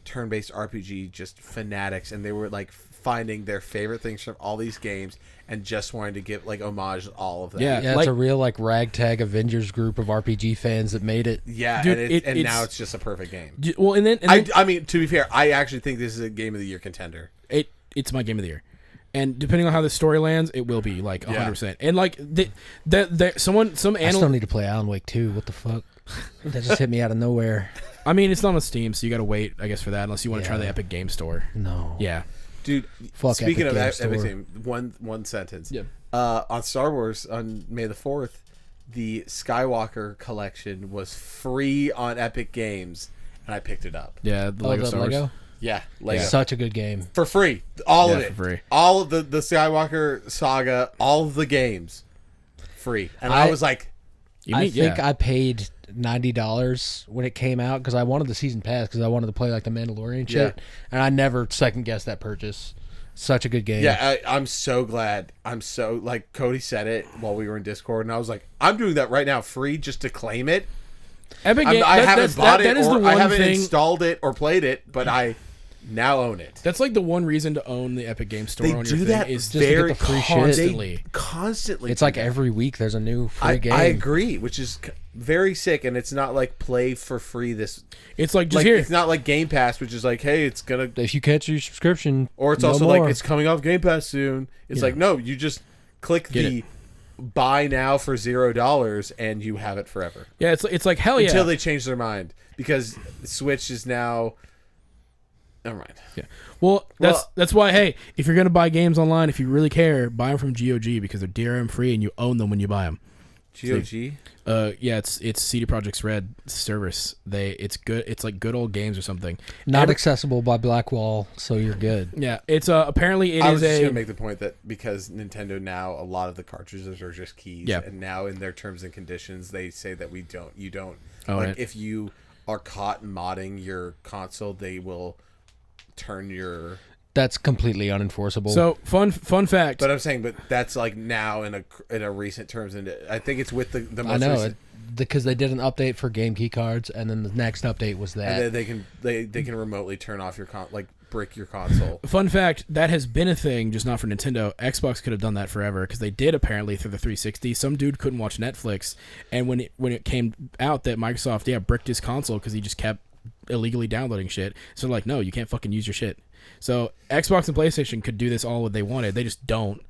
turn-based RPG just fanatics, and they were like finding their favorite things from all these games and just wanting to give like homage to all of them. Yeah, it's a real like ragtag Avengers group of RPG fans that made it. Yeah, dude, and now it's just a perfect game. Well, and then I mean, to be fair, I actually think this is a Game of the Year contender. It's my Game of the Year. And depending on how the story lands, it will be like 100%. And like some I analyst. still need to play Alan Wake 2. What the fuck? That just hit me out of nowhere. I mean, it's not on Steam, so you got to wait, I guess, for that, unless you want to try the Epic Game Store. No. Yeah. Dude, fuck speaking Epic of Game Epic Store. Game, one sentence. Yeah. On Star Wars on May the 4th, the Skywalker collection was free on Epic Games, and I picked it up. Yeah, the Lego Star Wars. Lego? Yeah, Lego. Such a good game. For free. All of Yeah, it. for free. All of the Skywalker saga, all of the games. Free. And I was like, I think I paid $90 when it came out because I wanted the season pass because I wanted to play like the Mandalorian shit, and I never second guessed that purchase. Such a good game. yeah, I'm so glad. I'm so, like, Cody said it while we were in Discord, and I was like, I'm doing that right now free just to claim it. Epic Game. I haven't bought it, that is or the I one haven't thing. installed it or played it, but Now own it. That's like the one reason to own the Epic Game Store They on do your that thing is just to get very the free shit. constantly. Constantly. It's do like that. every week there's a new free game. I agree, which is very sick, and it's not like play for free. It's like just Like here. it's not like Game Pass, which is like, hey, it's gonna, If you cancel your subscription, or it's no also more. like it's coming off Game Pass soon. It's like no, you just click Get the buy now for $0 and you have it forever Yeah, it's like hell yeah. until they change their mind because Switch is now. Never mind. Yeah. Well, that's why. Hey, if you're gonna buy games online, if you really care, buy them from GOG because they're DRM free and you own them when you buy them. GOG. Yeah, it's CD Projekt's Red service. It's good. It's like good old games or something. not accessible by Blackwall, so you're good. Yeah, it's apparently I it was is just a. gonna make the point that because Nintendo now a lot of the cartridges are just keys, Yeah. and now in their terms and conditions they say that you don't Oh, like right. if you are caught modding your console, they will turn your. That's completely unenforceable. So fun fact. But I'm saying, but that's like now in a recent terms, and I think it's with the most I know recent, it, because they did an update for game key cards, and then the next update was that. and then they can remotely turn off your brick your console. Fun fact, that has been a thing, just not for Nintendo. Xbox could have done that forever because they did apparently through the 360. Some dude couldn't watch Netflix, and when it came out that Microsoft bricked his console because he just kept illegally downloading shit. So like, no, you can't fucking use your shit. So Xbox and PlayStation could do this all what they wanted. They just don't.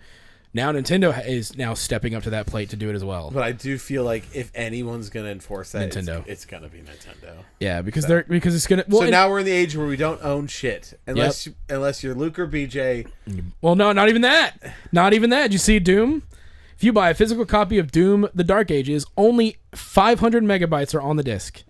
Now Nintendo is now stepping up to that plate to do it as well. But I do feel like if anyone's gonna enforce that, Nintendo. it's gonna be Nintendo. Yeah, because it's gonna. Well, So now we're in the age where we don't own shit unless you're Luke or BJ. well, no, not even that. Not even that. Did you see Doom? If you buy a physical copy of Doom: The Dark Ages, only 500 megabytes are on the disc.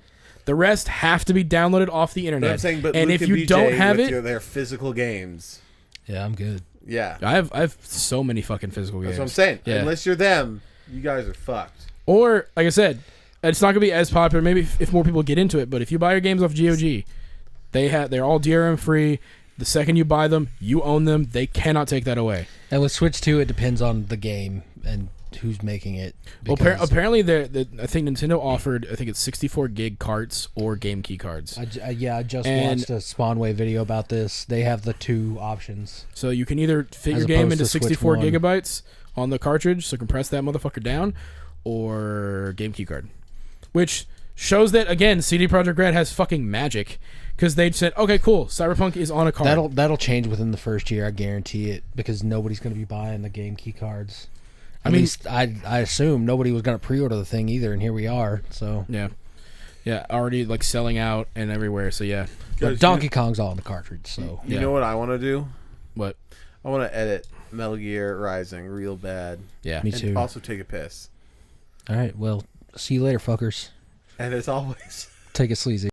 The rest have to be downloaded off the internet. But I'm saying, but and Luke if you and BJ don't have with it, their physical games. Yeah, I'm good. Yeah, I have so many fucking physical games. that's what I'm saying. Yeah. Unless you're them, you guys are fucked. Or like I said, it's not gonna be as popular. Maybe if more people get into it. But if you buy your games off GOG, they're all DRM free. The second you buy them, you own them. They cannot take that away. And with Switch 2, it depends on the game and who's making it. Well, because apparently, I think Nintendo offered, I think it's 64 gig carts or game key cards. I just And- watched a Spawnway video about this. They have the two options. So you can either fit As your game opposed into to Switch 64 One. gigabytes on the cartridge, so compress that motherfucker down, or game key card, which shows that again, CD Projekt Red has fucking magic because they said, okay, cool, Cyberpunk is on a card. That'll change within the first year, I guarantee it, because nobody's going to be buying the game key cards. At least I assume nobody was going to pre-order the thing either, and here we are. So yeah, already like selling out and everywhere. So yeah, but Donkey Kong's all in the cartridge. So You Yeah. know what I want to do? what? I want to edit Metal Gear Rising real bad. Yeah, me And too. also take a piss. All right, well, see you later, fuckers. And as always. Take it sleazy.